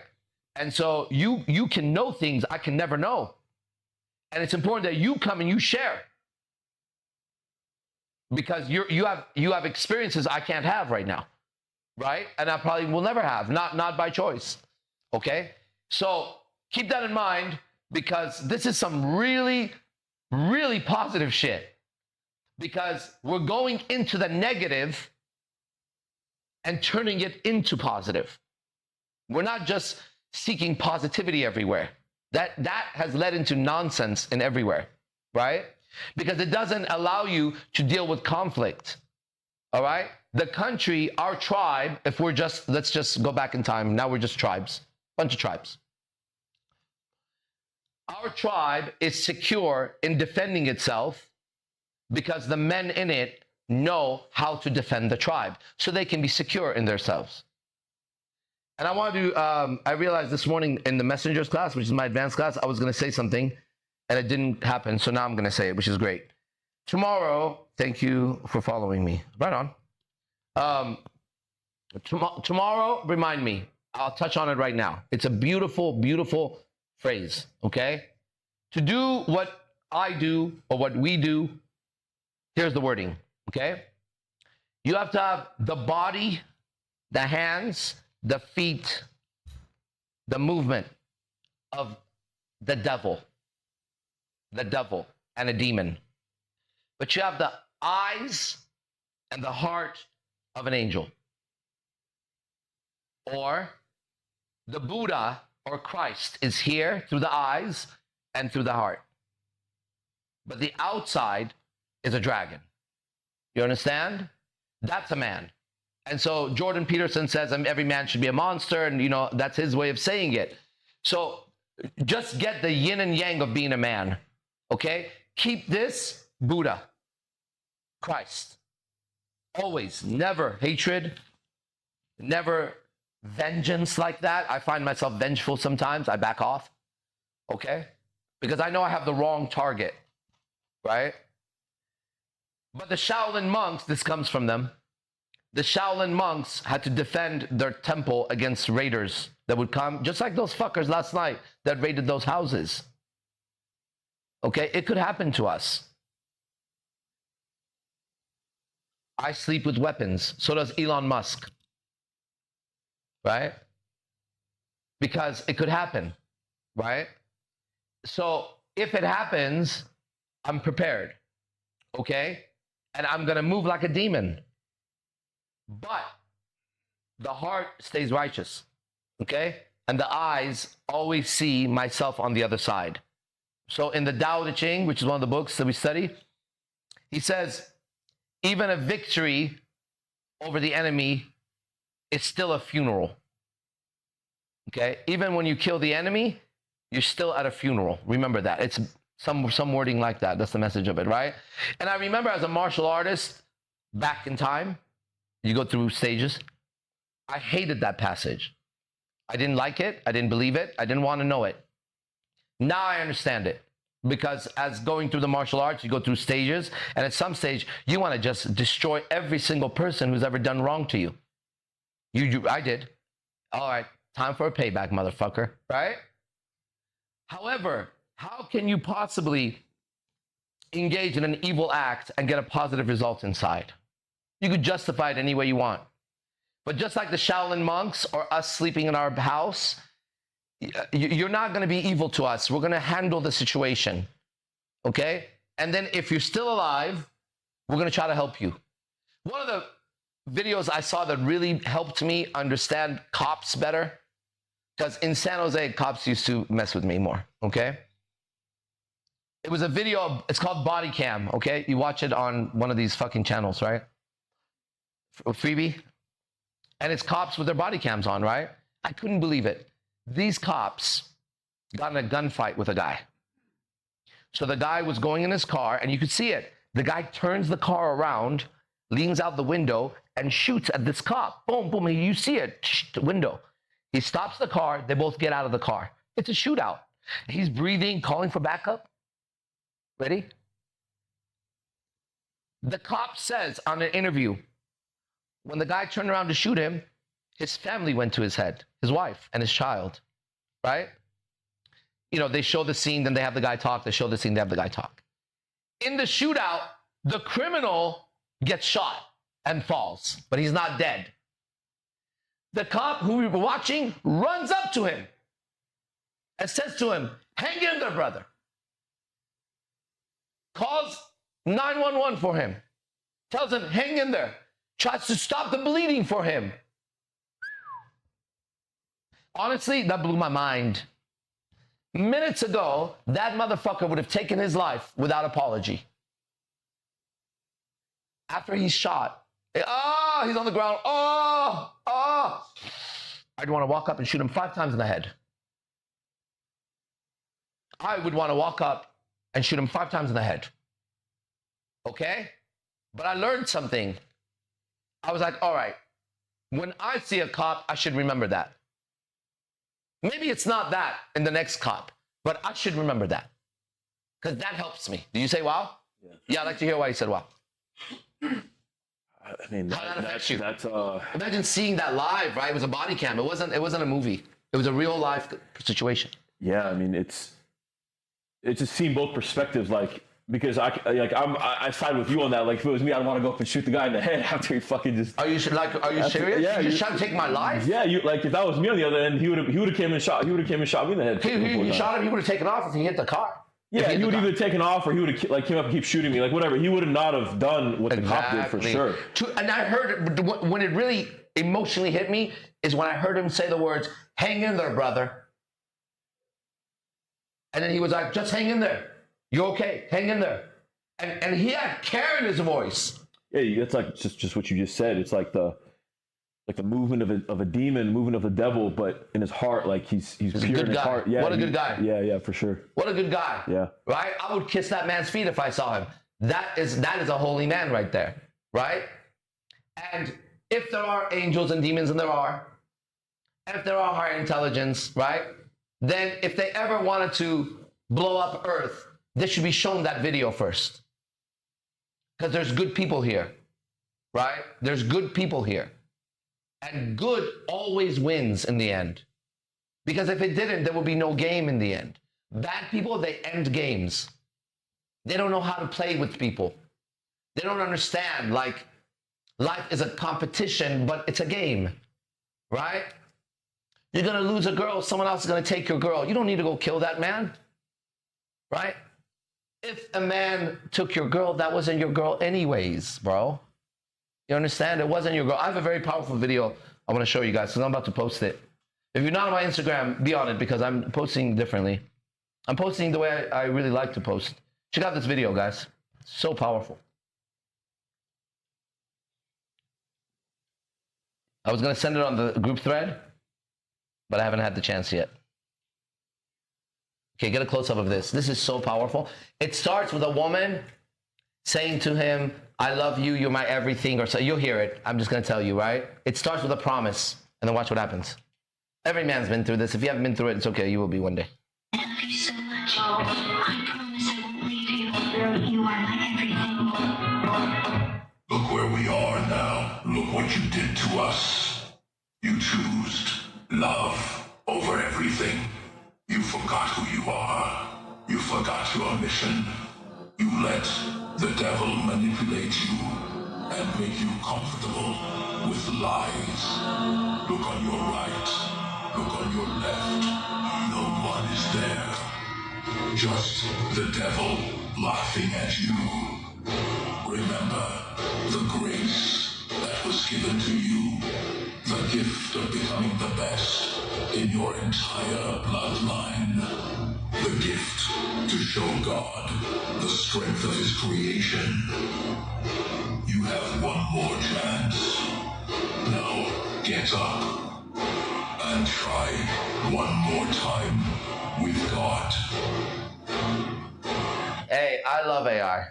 And so you can know things I can never know. And it's important that you come and you share, because you have experiences I can't have right now, right? And I probably will never have, not by choice, okay? So keep that in mind, because this is some really, really positive shit, because we're going into the negative and turning it into positive. We're not just seeking positivity everywhere. That has led into nonsense in everywhere, right? Because it doesn't allow you to deal with conflict, all right? The country, our tribe, if we're just, let's just go back in time. Now we're just tribes, bunch of tribes. Our tribe is secure in defending itself because the men in it know how to defend the tribe, so they can be secure in themselves. And I want to, I realized this morning in the messengers class, which is my advanced class, I was going to say something and it didn't happen. So now I'm going to say it, which is great. Tomorrow, thank you for following me. Right on. Tomorrow, remind me. I'll touch on it right now. It's a beautiful, beautiful phrase, okay? To do what I do or what we do, here's the wording, okay? You have to have the body, the hands, the feet, the movement of the devil and a demon. But you have the eyes and the heart of an angel. Or the Buddha or Christ is here through the eyes and through the heart. But the outside is a dragon. You understand? That's a man. And so Jordan Peterson says every man should be a monster, and that's his way of saying it. So just get the yin and yang of being a man, okay? Keep this Buddha, Christ. Always, never hatred, never vengeance like that. I find myself vengeful sometimes. I back off, okay? Because I know I have the wrong target, right? But the Shaolin monks, this comes from them. The Shaolin monks had to defend their temple against raiders that would come, just like those fuckers last night that raided those houses. Okay, it could happen to us. I sleep with weapons. So does Elon Musk. Right? Because it could happen. Right? So if it happens, I'm prepared. Okay? And I'm going to move like a demon. But the heart stays righteous, okay? And the eyes always see myself on the other side. So in the Tao Te Ching, which is one of the books that we study, he says, even a victory over the enemy is still a funeral, okay? Even when you kill the enemy, you're still at a funeral. Remember that. It's some wording like that. That's the message of it, right? And I remember as a martial artist back in time, you go through stages. I hated that passage. I didn't like it. I didn't believe it. I didn't want to know it. Now I understand it. Because as going through the martial arts, you go through stages. And at some stage, you want to just destroy every single person who's ever done wrong to you. I did. All right, time for a payback, motherfucker. Right? However, how can you possibly engage in an evil act and get a positive result inside? You could justify it any way you want. But just like the Shaolin monks or us sleeping in our house, you're not going to be evil to us. We're going to handle the situation, okay? And then if you're still alive, we're going to try to help you. One of the videos I saw that really helped me understand cops better, because in San Jose, cops used to mess with me more, okay? It was a video, it's called Body Cam, okay? You watch it on one of these fucking channels, right? Freebie, and it's cops with their body cams on, right? I couldn't believe it. These cops got in a gunfight with a guy. So the guy was going in his car, and you could see it. The guy turns the car around, leans out the window, and shoots at this cop. Boom, boom, you see it, the window. He stops the car, they both get out of the car. It's a shootout. He's breathing, calling for backup. Ready? The cop says on an interview, when the guy turned around to shoot him, his family went to his head, his wife and his child, right? You know, they show the scene, then they have the guy talk. They show the scene, they have the guy talk. In the shootout, the criminal gets shot and falls, but he's not dead. The cop who we were watching runs up to him and says to him, hang in there, brother. Calls 911 for him. Tells him, hang in there. Tries to stop the bleeding for him. Honestly, that blew my mind. Minutes ago, that motherfucker would have taken his life without apology. After he's shot, he's on the ground. I'd want to walk up and shoot him 5 times in the head. I would want to walk up and shoot him 5 times in the head. Okay? But I learned something. I was like, all right, when I see a cop, I should remember that. Maybe it's not that in the next cop, but I should remember that. Because that helps me. Did you say wow? Yeah, I'd like to hear why you said wow. I mean, How that affects you? that's Imagine seeing that live, right? It was a body cam. It wasn't a movie. It was a real life situation. yeah. I mean, it's just seeing both perspectives, like, because I side with you on that. Like, if it was me, I'd want to go up and shoot the guy in the head after he fucking just. Are you serious? Yeah, you just trying to take my life? Yeah, like if that was me on the other end, he would have came and shot me in the head. You shot him. He would have taken off if he hit the car. Yeah, he would either taken off or he would have like came up and keep shooting me, like whatever. He would have not have done what the cop did for sure. And I heard when it really emotionally hit me is when I heard him say the words, "Hang in there, brother." And then he was like, "Just hang in there. You're okay. Hang in there." And he had care in his voice. Yeah, that's like just what you just said. It's like the movement of a demon, movement of the devil, but in his heart, like he's pure a good in his guy. heart. Yeah, What a good guy. Yeah, for sure. What a good guy. Yeah. Right? I would kiss that man's feet if I saw him. That is a holy man right there. Right? And if there are angels and demons, and there are, and if there are higher intelligence, right? Then if they ever wanted to blow up Earth, they should be shown that video first. Because there's good people here. Right? There's good people here. And good always wins in the end. Because if it didn't, there would be no game in the end. Bad people, they end games. They don't know how to play with people. They don't understand, like, life is a competition, but it's a game, right? You're going to lose a girl, someone else is going to take your girl. You don't need to go kill that man, right? If a man took your girl, that wasn't your girl anyways, bro. You understand? It wasn't your girl. I have a very powerful video I want to show you guys, because I'm about to post it. If you're not on my Instagram, be on it, because I'm posting differently. I'm posting the way I really like to post. Check out this video, guys. So powerful. I was going to send it on the group thread, but I haven't had the chance yet. Okay, get a close-up of this. This is so powerful. It starts with a woman saying to him, "I love you, you're my everything," or so. You'll hear it. I'm just going to tell you, right? It starts with a promise, and then watch what happens. Every man's been through this. If you haven't been through it, it's okay. You will be one day. I love you so much. I promise I won't leave you. You are my everything. Look where we are now. Look what you did to us. You chose love over everything. You forgot who you are. You forgot your mission. You let the devil manipulate you and make you comfortable with lies. Look on your right. Look on your left. No one is there. Just the devil laughing at you. Remember the grace that was given to you. The gift of becoming the best in your entire bloodline. The gift to show God the strength of his creation. You have one more chance. Now get up and try one more time with God. Hey, I love AI.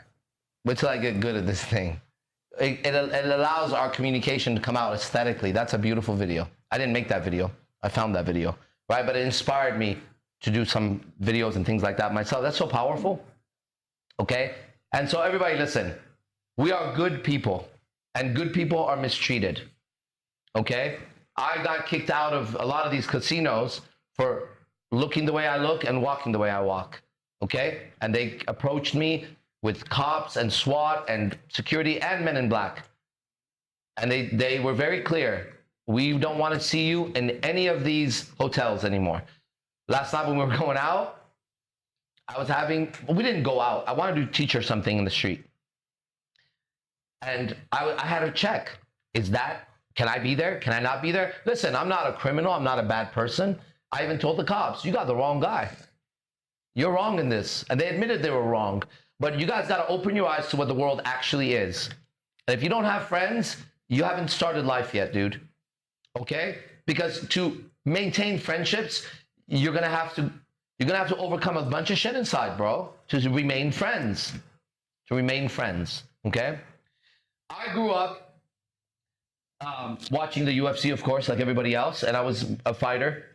Wait till I get good at this thing. It allows our communication to come out aesthetically. That's a beautiful video. I didn't make that video. I found that video, right? But it inspired me to do some videos and things like that myself. That's so powerful, okay? And so everybody listen, We are good people, and good people are mistreated. Okay? I got kicked out of a lot of these casinos for looking the way I look and walking the way I walk. Okay? And they approached me with cops and SWAT and security and men in black. And they were very clear. We don't want to see you in any of these hotels anymore. Last night when we were going out, we didn't go out. I wanted to teach her something in the street. And I had her check. Can I be there? Can I not be there? Listen, I'm not a criminal. I'm not a bad person. I even told the cops, you got the wrong guy. You're wrong in this. And they admitted they were wrong. But you guys got to open your eyes to what the world actually is. And if you don't have friends, you haven't started life yet, dude. Okay? Because to maintain friendships, you're gonna have to overcome a bunch of shit inside, bro, to remain friends. Okay? I grew up watching the UFC, of course, like everybody else, and I was a fighter.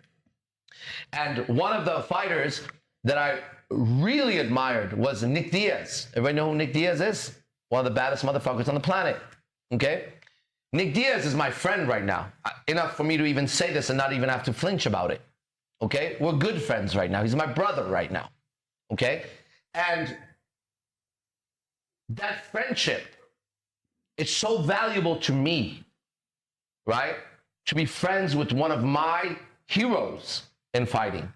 And one of the fighters that I really admired was Nick Diaz. Everybody know who Nick Diaz is? One of the baddest motherfuckers on the planet. Okay? Nick Diaz is my friend right now. Enough for me to even say this and not even have to flinch about it. Okay? We're good friends right now. He's my brother right now. Okay? And that friendship is so valuable to me, right? To be friends with one of my heroes in fighting.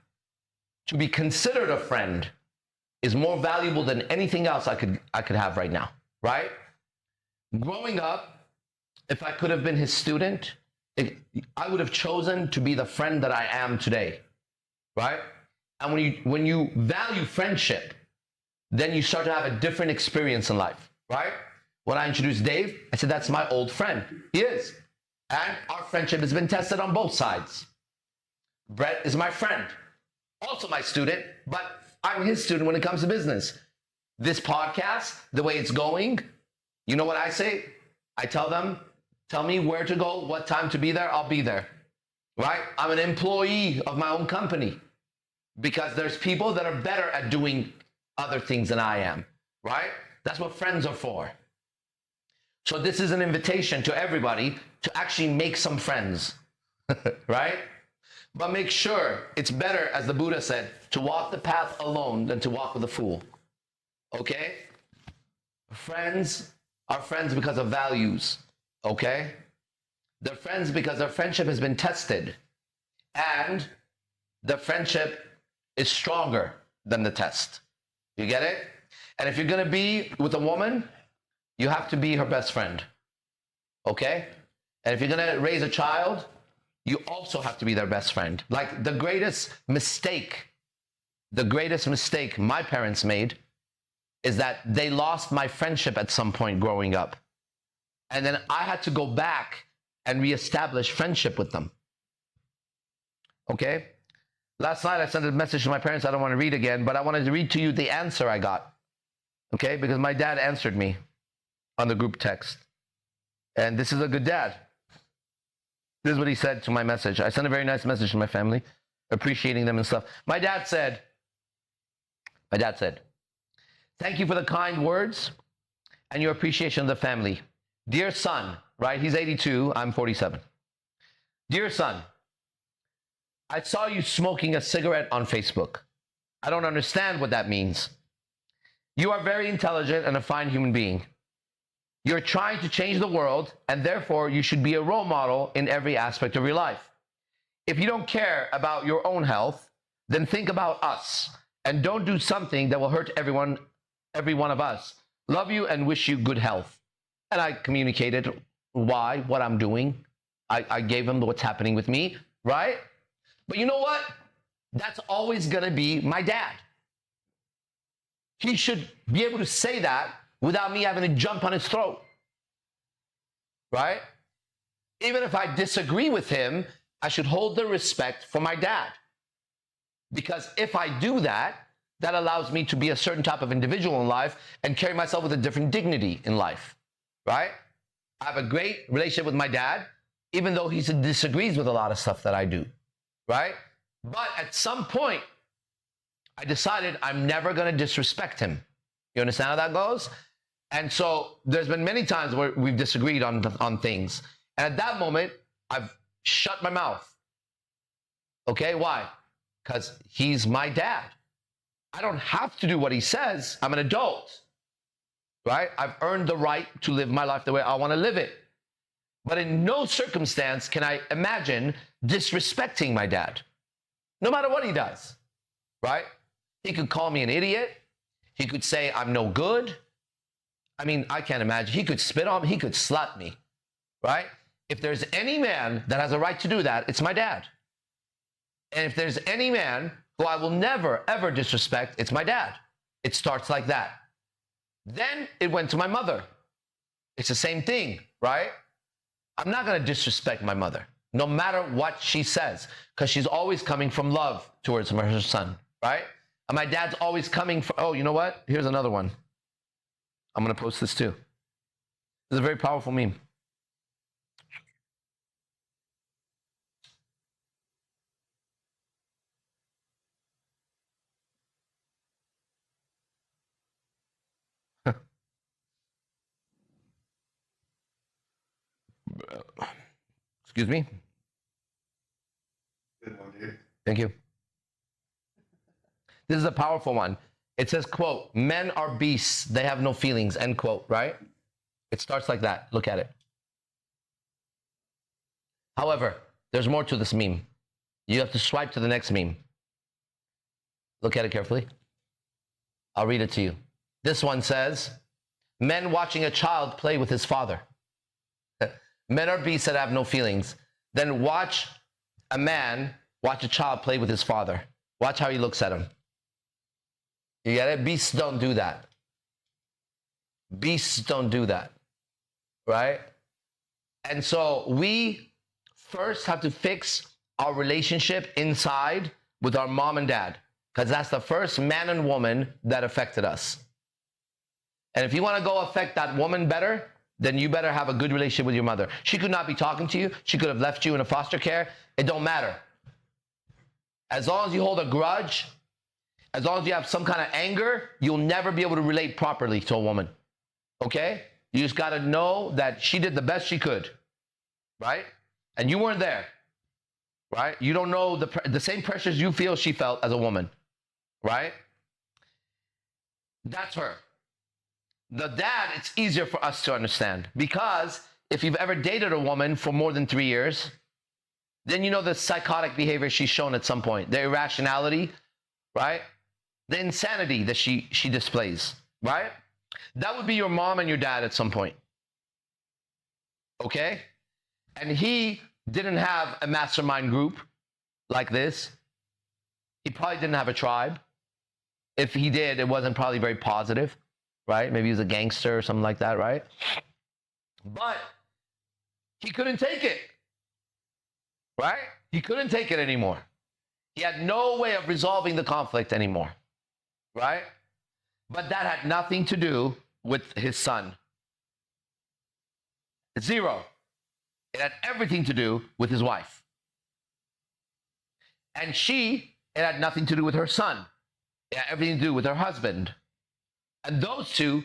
To be considered a friend is more valuable than anything else I could have right now, right? Growing up, if I could have been his student, I would have chosen to be the friend that I am today, right? And when you value friendship, then you start to have a different experience in life, right? When I introduced Dave, I said, that's my old friend. He is. And our friendship has been tested on both sides. Brett is my friend, also my student, but I'm his student when it comes to business. This podcast, the way it's going, you know what I say? I tell them, tell me where to go, what time to be there, I'll be there, right? I'm an employee of my own company because there's people that are better at doing other things than I am, right? That's what friends are for. So this is an invitation to everybody to actually make some friends, right? But make sure it's better, as the Buddha said, to walk the path alone than to walk with a fool, okay? Friends are friends because of values, okay? They're friends because their friendship has been tested, and the friendship is stronger than the test. You get it? And if you're gonna be with a woman, you have to be her best friend, okay? And if you're gonna raise a child, you also have to be their best friend. Like the greatest mistake my parents made is that they lost my friendship at some point growing up. And then I had to go back and reestablish friendship with them. Okay? Last night I sent a message to my parents I don't want to read again, but I wanted to read to you the answer I got. Okay? Because my dad answered me on the group text. And this is a good dad. This is what he said to my message. I sent a very nice message to my family, appreciating them and stuff. My dad said, thank you for the kind words and your appreciation of the family. Dear son, right? He's 82, I'm 47. Dear son, I saw you smoking a cigarette on Facebook. I don't understand what that means. You are very intelligent and a fine human being. You're trying to change the world, and therefore you should be a role model in every aspect of your life. If you don't care about your own health, then think about us, and don't do something that will hurt every one of us. Love you and wish you good health. And I communicated what I'm doing. I gave him what's happening with me, right? But you know what? That's always gonna be my dad. He should be able to say that without me having to jump on his throat, right? Even if I disagree with him, I should hold the respect for my dad. Because if I do that, that allows me to be a certain type of individual in life and carry myself with a different dignity in life, right? I have a great relationship with my dad, even though he disagrees with a lot of stuff that I do, right? But at some point, I decided I'm never gonna disrespect him. You understand how that goes? And so there's been many times where we've disagreed on things. And at that moment, I've shut my mouth. Okay, why? Because he's my dad. I don't have to do what he says. I'm an adult, right? I've earned the right to live my life the way I want to live it. But in no circumstance can I imagine disrespecting my dad, no matter what he does, right? He could call me an idiot. He could say I'm no good. I mean, I can't imagine. He could spit on me. He could slap me, right? If there's any man that has a right to do that, it's my dad. And if there's any man who I will never, ever disrespect, it's my dad. It starts like that. Then it went to my mother. It's the same thing, right? I'm not going to disrespect my mother, no matter what she says, because she's always coming from love towards her son, right? And my dad's always coming from, oh, you know what? Here's another one. I'm going to post this too. This is a very powerful meme. Excuse me. Good one, dude. Thank you. This is a powerful one. It says, quote, men are beasts. They have no feelings, end quote, right? It starts like that. Look at it. However, there's more to this meme. You have to swipe to the next meme. Look at it carefully. I'll read it to you. This one says, men watching a child play with his father. Men are beasts that have no feelings. Then watch a child play with his father. Watch how he looks at him. You get it? Beasts don't do that. Beasts don't do that, right? And so we first have to fix our relationship inside with our mom and dad, because that's the first man and woman that affected us. And if you want to go affect that woman better, then you better have a good relationship with your mother. She could not be talking to you. She could have left you in a foster care. It don't matter. As long as you hold a grudge, as long as you have some kind of anger, you'll never be able to relate properly to a woman. Okay? You just got to know that she did the best she could, right? And you weren't there, right? You don't know the same pressures you feel she felt as a woman, right? That's her. The dad, it's easier for us to understand, because if you've ever dated a woman for more than 3 years, then you know the psychotic behavior she's shown at some point, the irrationality, right? The insanity that she displays, right? That would be your mom and your dad at some point, okay? And he didn't have a mastermind group like this. He probably didn't have a tribe. If he did, it wasn't probably very positive, right? Maybe he was a gangster or something like that, right? But he couldn't take it, right? He couldn't take it anymore. He had no way of resolving the conflict anymore, right? But that had nothing to do with his son. Zero. It had everything to do with his wife. And it had nothing to do with her son. It had everything to do with her husband. And those two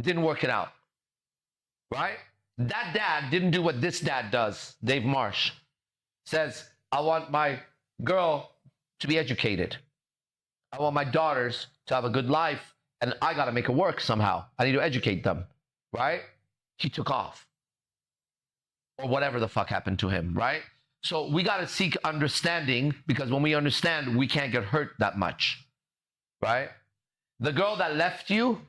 didn't work it out, right? That dad didn't do what this dad does. Dave Marsh says, I want my girl to be educated. I want my daughters to have a good life, and I got to make it work somehow. I need to educate them, right? He took off. Or whatever the fuck happened to him, right? So we got to seek understanding, because when we understand, we can't get hurt that much, right? The girl that left you,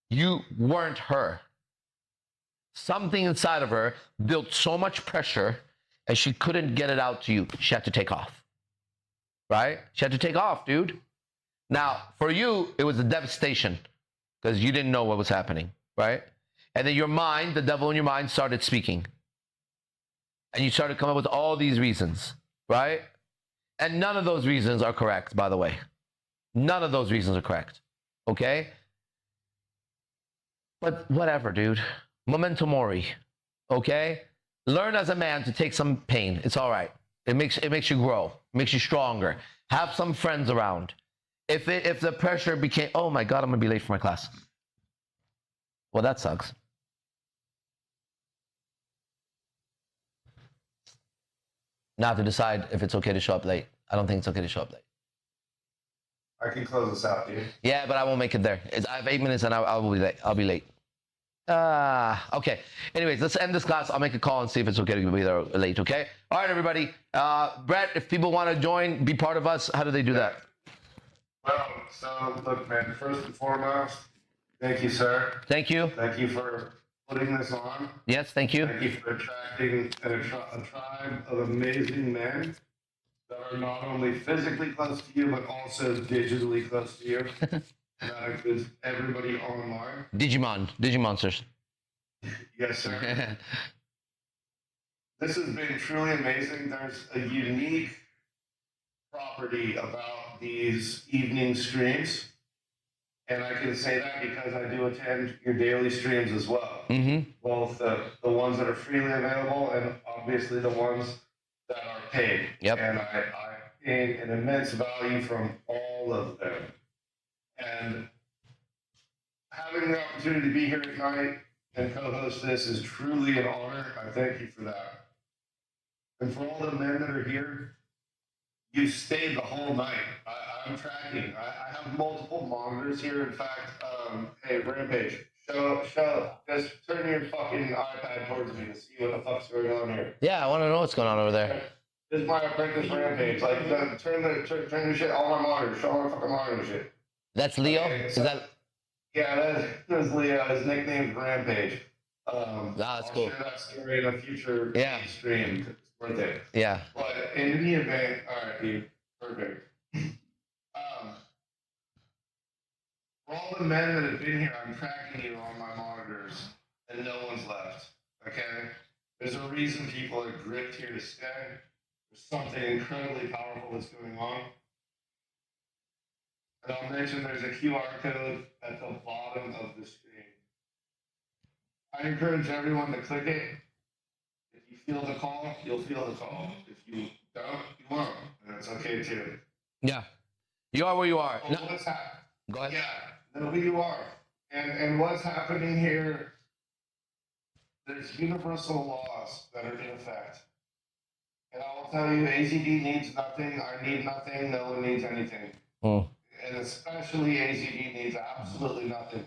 you weren't her. Something inside of her built so much pressure, and she couldn't get it out to you. She had to take off, right? She had to take off, dude. Now, for you, it was a devastation, because you didn't know what was happening, right? And then your mind, the devil in your mind, started speaking. And you started coming up with all these reasons, right? And none of those reasons are correct, by the way. None of those reasons are correct, okay? But whatever, dude. Memento mori, okay? Learn as a man to take some pain. It's all right. It makes you grow. It makes you stronger. Have some friends around. If the pressure became, oh my God, I'm going to be late for my class. Well, that sucks. Now to decide if it's okay to show up late. I don't think it's okay to show up late. I can close this out, dude. Yeah, but I won't make it there. I have 8 minutes and I will be late. I'll be late. Okay. Anyways, let's end this class. I'll make a call and see if it's okay to be there late, okay? All right, everybody. Brett, if people want to join, be part of us, how do they do that? Well, so look, man, first and foremost, thank you, sir. Thank you. Thank you for putting this on. Yes, thank you. Thank you for attracting a tribe of amazing men that are not only physically close to you, but also digitally close to you. That includes everybody online. Digimonsters. Yes, sir. This has been truly amazing. There's a unique property about these evening streams. And I can say that because I do attend your daily streams as well. Mm-hmm. Both the ones that are freely available and obviously the ones that are paid. Yep. And I gain an immense value from all of them. And having the opportunity to be here at night and co-host this is truly an honor. I thank you for that. And for all the men that are here, you stayed the whole night. I'm tracking. I have multiple monitors here. In fact, hey, Rampage, just turn your fucking iPad towards me to see what the fuck's going on here. Yeah, I want to know what's going on over there. This is my apprentice Rampage. Like, turn your shit, all my monitors, show my fucking monitor shit. That's Leo? Okay, Is that? Yeah, that's Leo. His nickname's Rampage. That's cool. I'll share that story in a future stream. It's worth it. Yeah. But in any event, all right, dude, perfect. For all the men that have been here, I'm tracking you on my monitors, and no one's left. Okay? There's a reason people are gripped here to stay. There's something incredibly powerful that's going on. And I'll mention there's a QR code at the bottom of the screen. I encourage everyone to click it. If you feel the call, you'll feel the call. If you don't, you won't. And that's okay too. Yeah. You are where you are. Oh, No. Go ahead. Yeah, know who you are. And what's happening here, there's universal laws that are in effect. And I will tell you, AZD needs nothing, I need nothing, no one needs anything. Mm. And especially AZD needs absolutely nothing.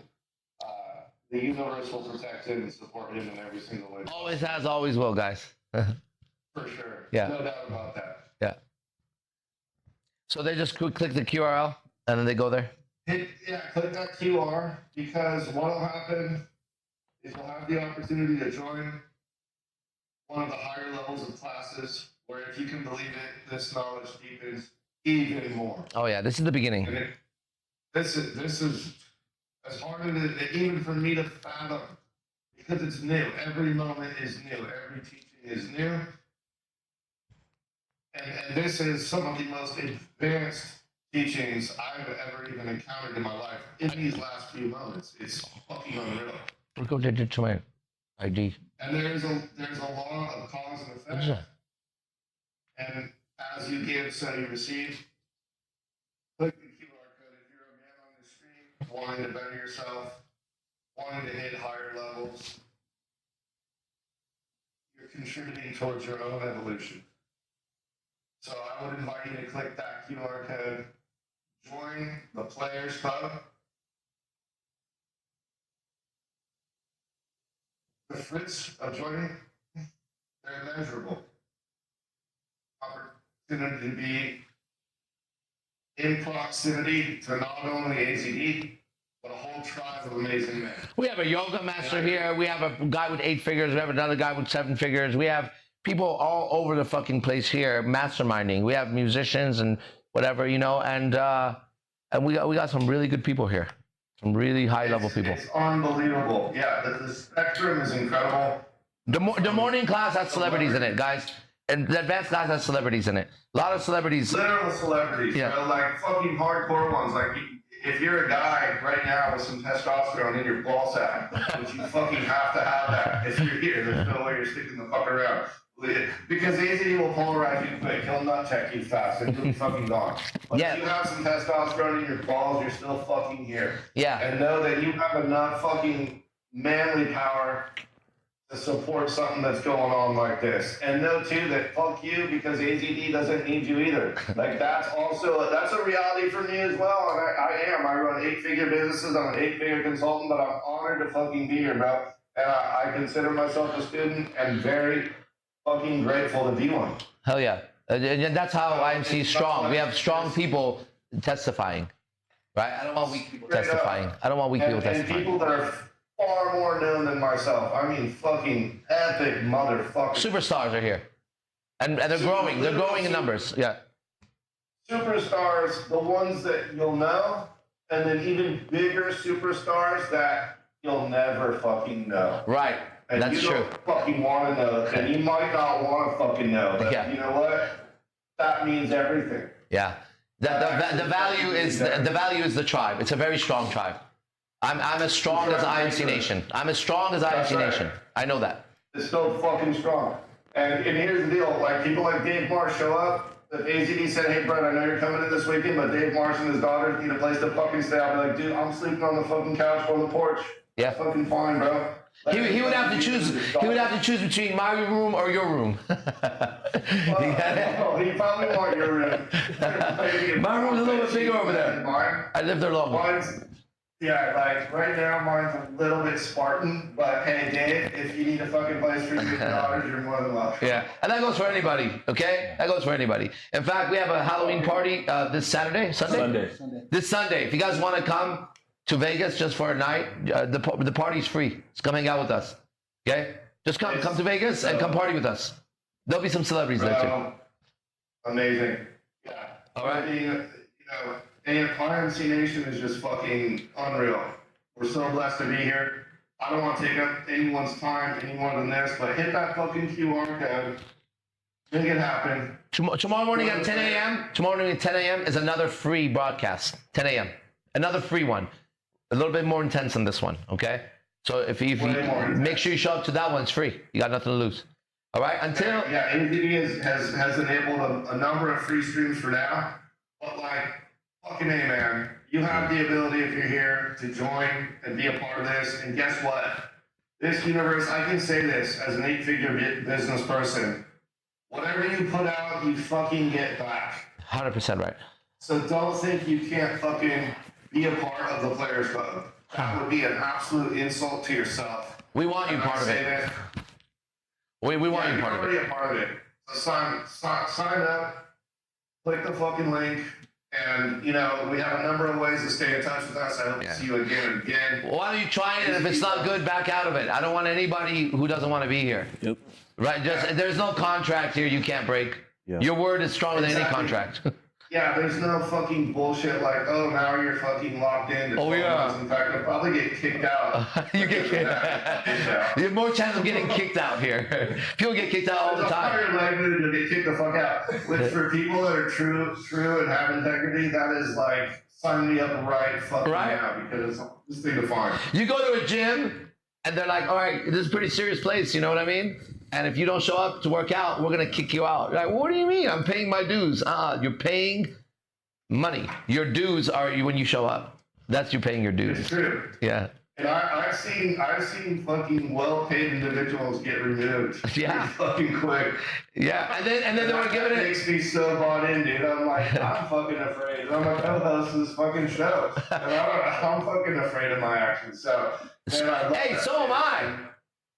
The universe will protect him and support him in every single way. Always has, always will, guys. For sure. Yeah. No doubt about that. Yeah. So they just click the QRL and then they go there? Click that QR, because what will happen is you'll have the opportunity to join one of the higher levels of classes where, if you can believe it, this knowledge deepens even more. Oh yeah, this is the beginning. And this is as hard as it even for me to fathom, because it's new. Every moment is new. Every teaching is new. And this is some of the most advanced teachings I've ever even encountered in my life in these last few moments. It's fucking unreal. We'll go to my ID. And there's a law of cause and effect. What is that? And as you give, so you receive. Click the QR code if you're a man on the stream, wanting to better yourself, wanting to hit higher levels. You're contributing towards your own evolution. So I would invite you to click that QR code, join the Players Club. The fruits of joining, they're immeasurable. Opportunity to be in proximity to not only AZD, but a whole tribe of amazing men. We have a yoga master here. We have a guy with 8 figures. We have another guy with 7 figures. We have people all over the fucking place here masterminding. We have musicians and whatever, you know, and we got some really good people here. Some really high level people. It's unbelievable. Yeah, the spectrum is incredible. The morning class has celebrities in it, guys. And the advanced class has celebrities in it. A lot of celebrities. Literal celebrities. Yeah. Bro, like fucking hardcore ones. Like, if you're a guy right now with some testosterone in your ball sack, which you fucking have to have that if you're here, there's no way you're sticking the fuck around. Because AZD will polarize you quick. He'll nut check you fast and you'll be fucking gone. But if you have some testosterone in your balls, you're still fucking here. Yeah. And know that you have enough fucking manly power to support something that's going on like this. And know too that fuck you, because AZD doesn't need you either. Like that's a reality for me as well. And I run 8-figure businesses. I'm an 8-figure consultant, but I'm honored to fucking be here, bro. And I consider myself a student and very fucking grateful to be one. Hell yeah. And that's how IMC is strong. We have strong people testifying, right? I don't want weak people testifying. I don't want weak people testifying. And people that are far more known than myself. I mean, fucking epic motherfuckers. Superstars are here. And they're growing. They're growing in numbers. Yeah. Superstars, the ones that you'll know, and then even bigger superstars that you'll never fucking know. Right. And that's you true. Don't fucking want to know, and you might not want to fucking know. But you know what? That means everything. Yeah. The value is the tribe. It's a very strong tribe. I'm as strong as IMC Nation. I'm as strong as IMC Nation. I know that. It's so fucking strong. And here's the deal. Like, people like Dave Marsh show up. If AZD said, hey, Brett, I know you're coming in this weekend, but Dave Marsh and his daughters need a place to fucking stay. I'll be like, dude, I'm sleeping on the fucking couch or the porch. Yeah. Fucking fine, bro. He would have to choose. He would have to choose between my room or your room. Well, he probably want your room. My room's a little bit bigger over there. Mine, I live there longer. Yeah, like right now mine's a little bit Spartan, but hey, Dave, if you need a fucking place for your daughters, you're more than welcome. Yeah, and that goes for anybody, okay? That goes for anybody. In fact, we have a Halloween party this Saturday, Sunday? This Sunday. If you guys want to come to Vegas just for a night, the party's free. Just come hang out with us, okay? Just come to Vegas and come party with us. There'll be some celebrities there too. Amazing. Yeah. All right. And IMC Nation is just fucking unreal. We're so blessed to be here. I don't want to take up anyone's time any more than this, but hit that fucking QR code. Make it happen. Tomorrow morning at 10 a.m. Tomorrow morning at 10 a.m. is another free broadcast. 10 a.m. Another free one. A little bit more intense than this one, okay? So if you make sure you show up to that one, it's free. You got nothing to lose. All right? Until... Yeah, AZD has enabled a number of free streams for now. But like... Fucking A, man. You have the ability, if you're here, to join and be a part of this. And guess what? This universe, I can say this as an 8-figure business person. Whatever you put out, you fucking get back. 100% right. So don't think you can't fucking be a part of the Players Club. That would be an absolute insult to yourself. We want you part of it. We want you part of it. You're already a part of it. So sign up. Click the fucking link. And, we have a number of ways to stay in touch with us. I hope to see you again and again. Well, why don't you try it? And if it's not good, back out of it. I don't want anybody who doesn't want to be here. Yep. Right? There's no contract here you can't break. Yep. Your word is stronger than any contract. Yeah, there's no fucking bullshit like, oh, now you're fucking locked in. Oh, yeah. In fact, you'll probably get kicked out. You get kicked out. You have more chance of getting kicked out here. People get kicked out all the time. There's a higher likelihood to get kicked the fuck out. Which for people that are true and have integrity, that is like, sign me up right fucking now, because this thing to find. You go to a gym, and they're like, all right, this is a pretty serious place, you know what I mean? And if you don't show up to work out, we're going to kick you out. You're like, what do you mean? I'm paying my dues. You're paying money. Your dues are when you show up. That's you paying your dues. It's true. Yeah. And I've seen fucking well-paid individuals get removed. Yeah. Fucking quick. Yeah. And then they were giving it. That makes me so bought in, dude. I'm like, I'm fucking afraid. I'm a co-host of this fucking show. And I'm fucking afraid of my actions. So, man, hey, so am I.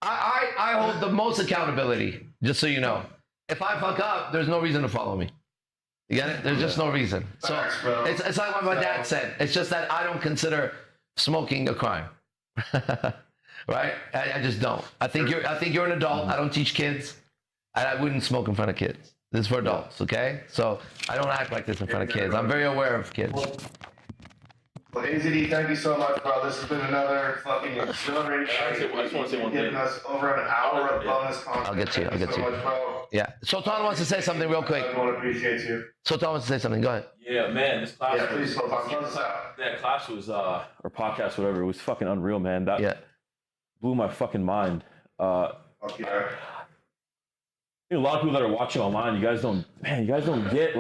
I hold the most accountability, just so you know. If I fuck up, there's no reason to follow me. You get it? There's just no reason. So it's like what my dad said. It's just that I don't consider smoking a crime. Right? I just don't. I think you're an adult. I don't teach kids. I wouldn't smoke in front of kids. This is for adults, okay? So I don't act like this in front of kids. I'm very aware of kids. Well, AZD, thank you so much, bro. This has been another fucking exhilarating. I just want to say one thing. Giving us over an hour of bonus content. I'll get to you. Much, bro. Yeah. Sultan wants to say something real quick. I appreciate you. Sultan wants to say something. Go ahead. Yeah, man. This class. Yeah, please, Sultan, close us out. That class was, or podcast, whatever. It was fucking unreal, man. That blew my fucking mind. Yeah. A lot of people that are watching online, you guys don't get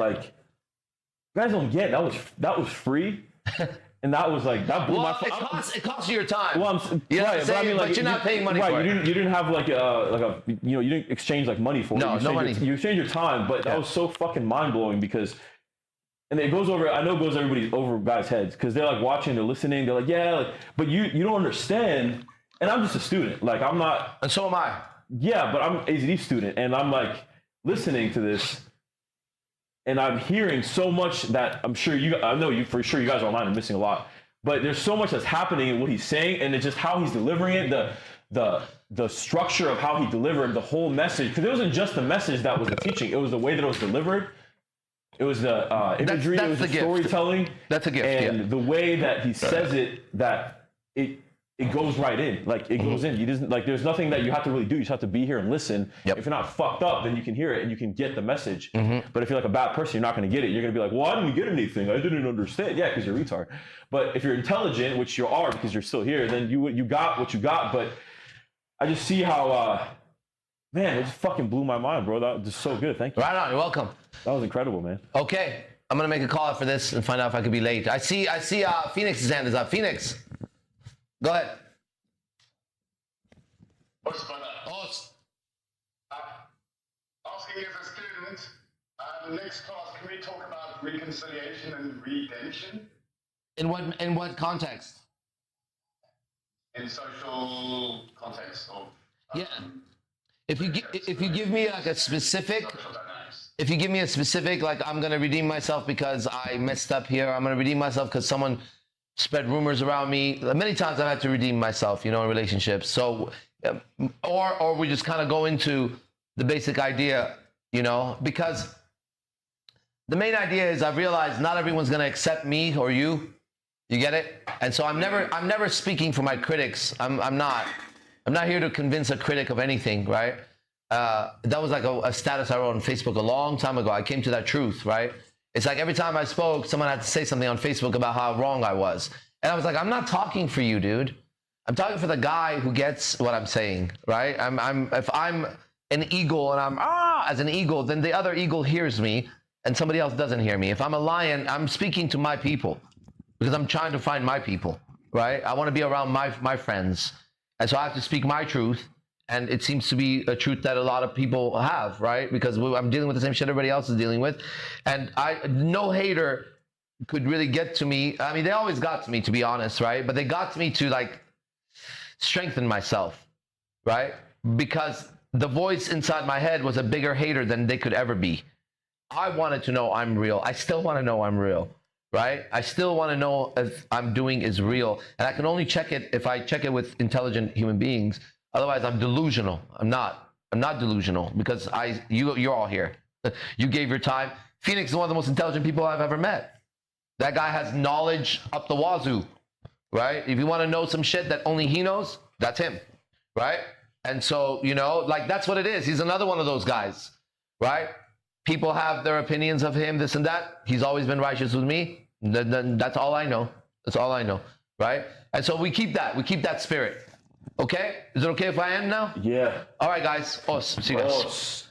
that was free. And that was like, that blew my it costs you your time. Well, right, but I mean, like, you're not paying money for it. You didn't have like a you didn't exchange like money for it. No money. You exchange your time, but that was so fucking mind blowing because, and it goes over. I know it goes over guys' heads because they're like watching, they're listening, they're like, yeah, like, but you don't understand. And I'm just a student. Like I'm not. And so am I. Yeah, but I'm an AZD student, and I'm like listening to this. And I'm hearing so much that I know you for sure you guys are online and missing a lot, but there's so much that's happening in what he's saying and it's just how he's delivering it, the structure of how he delivered the whole message. Because it wasn't just the message that was the teaching, it was the way that it was delivered. It was the imagery, it was the storytelling. That's a gift. And the way that he says it, that it goes right in. Like it goes in. You doesn't like. There's nothing that you have to really do. You just have to be here and listen. Yep. If you're not fucked up, then you can hear it and you can get the message. But if you're like a bad person, you're not going to get it. You're going to be like, well, I didn't get anything. I didn't understand. Yeah, because you're a retard. But if you're intelligent, which you are because you're still here, then you got what you got. But I just see how, man, it just fucking blew my mind, bro. That was just so good. Thank you. Right on. You're welcome. That was incredible, man. Okay, I'm gonna make a call after this and find out if I could be late. I see. Phoenix's hand is up. Phoenix, go ahead. What's going on? Asking you as a student, the next class, can we talk about reconciliation and redemption? In what context? In social context or Yeah. If you give me like a specific, if you give me a specific, like I'm gonna redeem myself because I messed up here. I'm gonna redeem myself because someone spread rumors around me. Many times I've had to redeem myself, in relationships. So, or we just kind of go into the basic idea, because the main idea is I've realized not everyone's gonna accept me or you. You get it? And so I'm never speaking for my critics. I'm not here to convince a critic of anything, right? That was like a status I wrote on Facebook a long time ago. I came to that truth, right? It's like every time I spoke, someone had to say something on Facebook about how wrong I was. And I was like, I'm not talking for you, dude. I'm talking for the guy who gets what I'm saying, right? If I'm an eagle and I'm as an eagle, then the other eagle hears me and somebody else doesn't hear me. If I'm a lion, I'm speaking to my people because I'm trying to find my people, right? I want to be around my friends. And so I have to speak my truth. And it seems to be a truth that a lot of people have, right? Because I'm dealing with the same shit everybody else is dealing with. And no hater could really get to me. I mean, they always got to me, to be honest, right? But they got to me to like strengthen myself, right? Because the voice inside my head was a bigger hater than they could ever be. I wanted to know I'm real. I still want to know I'm real, right? I still want to know if I'm doing is real. And I can only check it if I check it with intelligent human beings. Otherwise, I'm delusional. I'm not delusional because you're all here. You gave your time. Phoenix is one of the most intelligent people I've ever met. That guy has knowledge up the wazoo, right? If you want to know some shit that only he knows, that's him, right? And so, like that's what it is. He's another one of those guys, right? People have their opinions of him, this and that. He's always been righteous with me. That's all I know. That's all I know, right? And so we keep that spirit. Okay? Is it okay if I end now? Yeah. All right, guys. See you guys.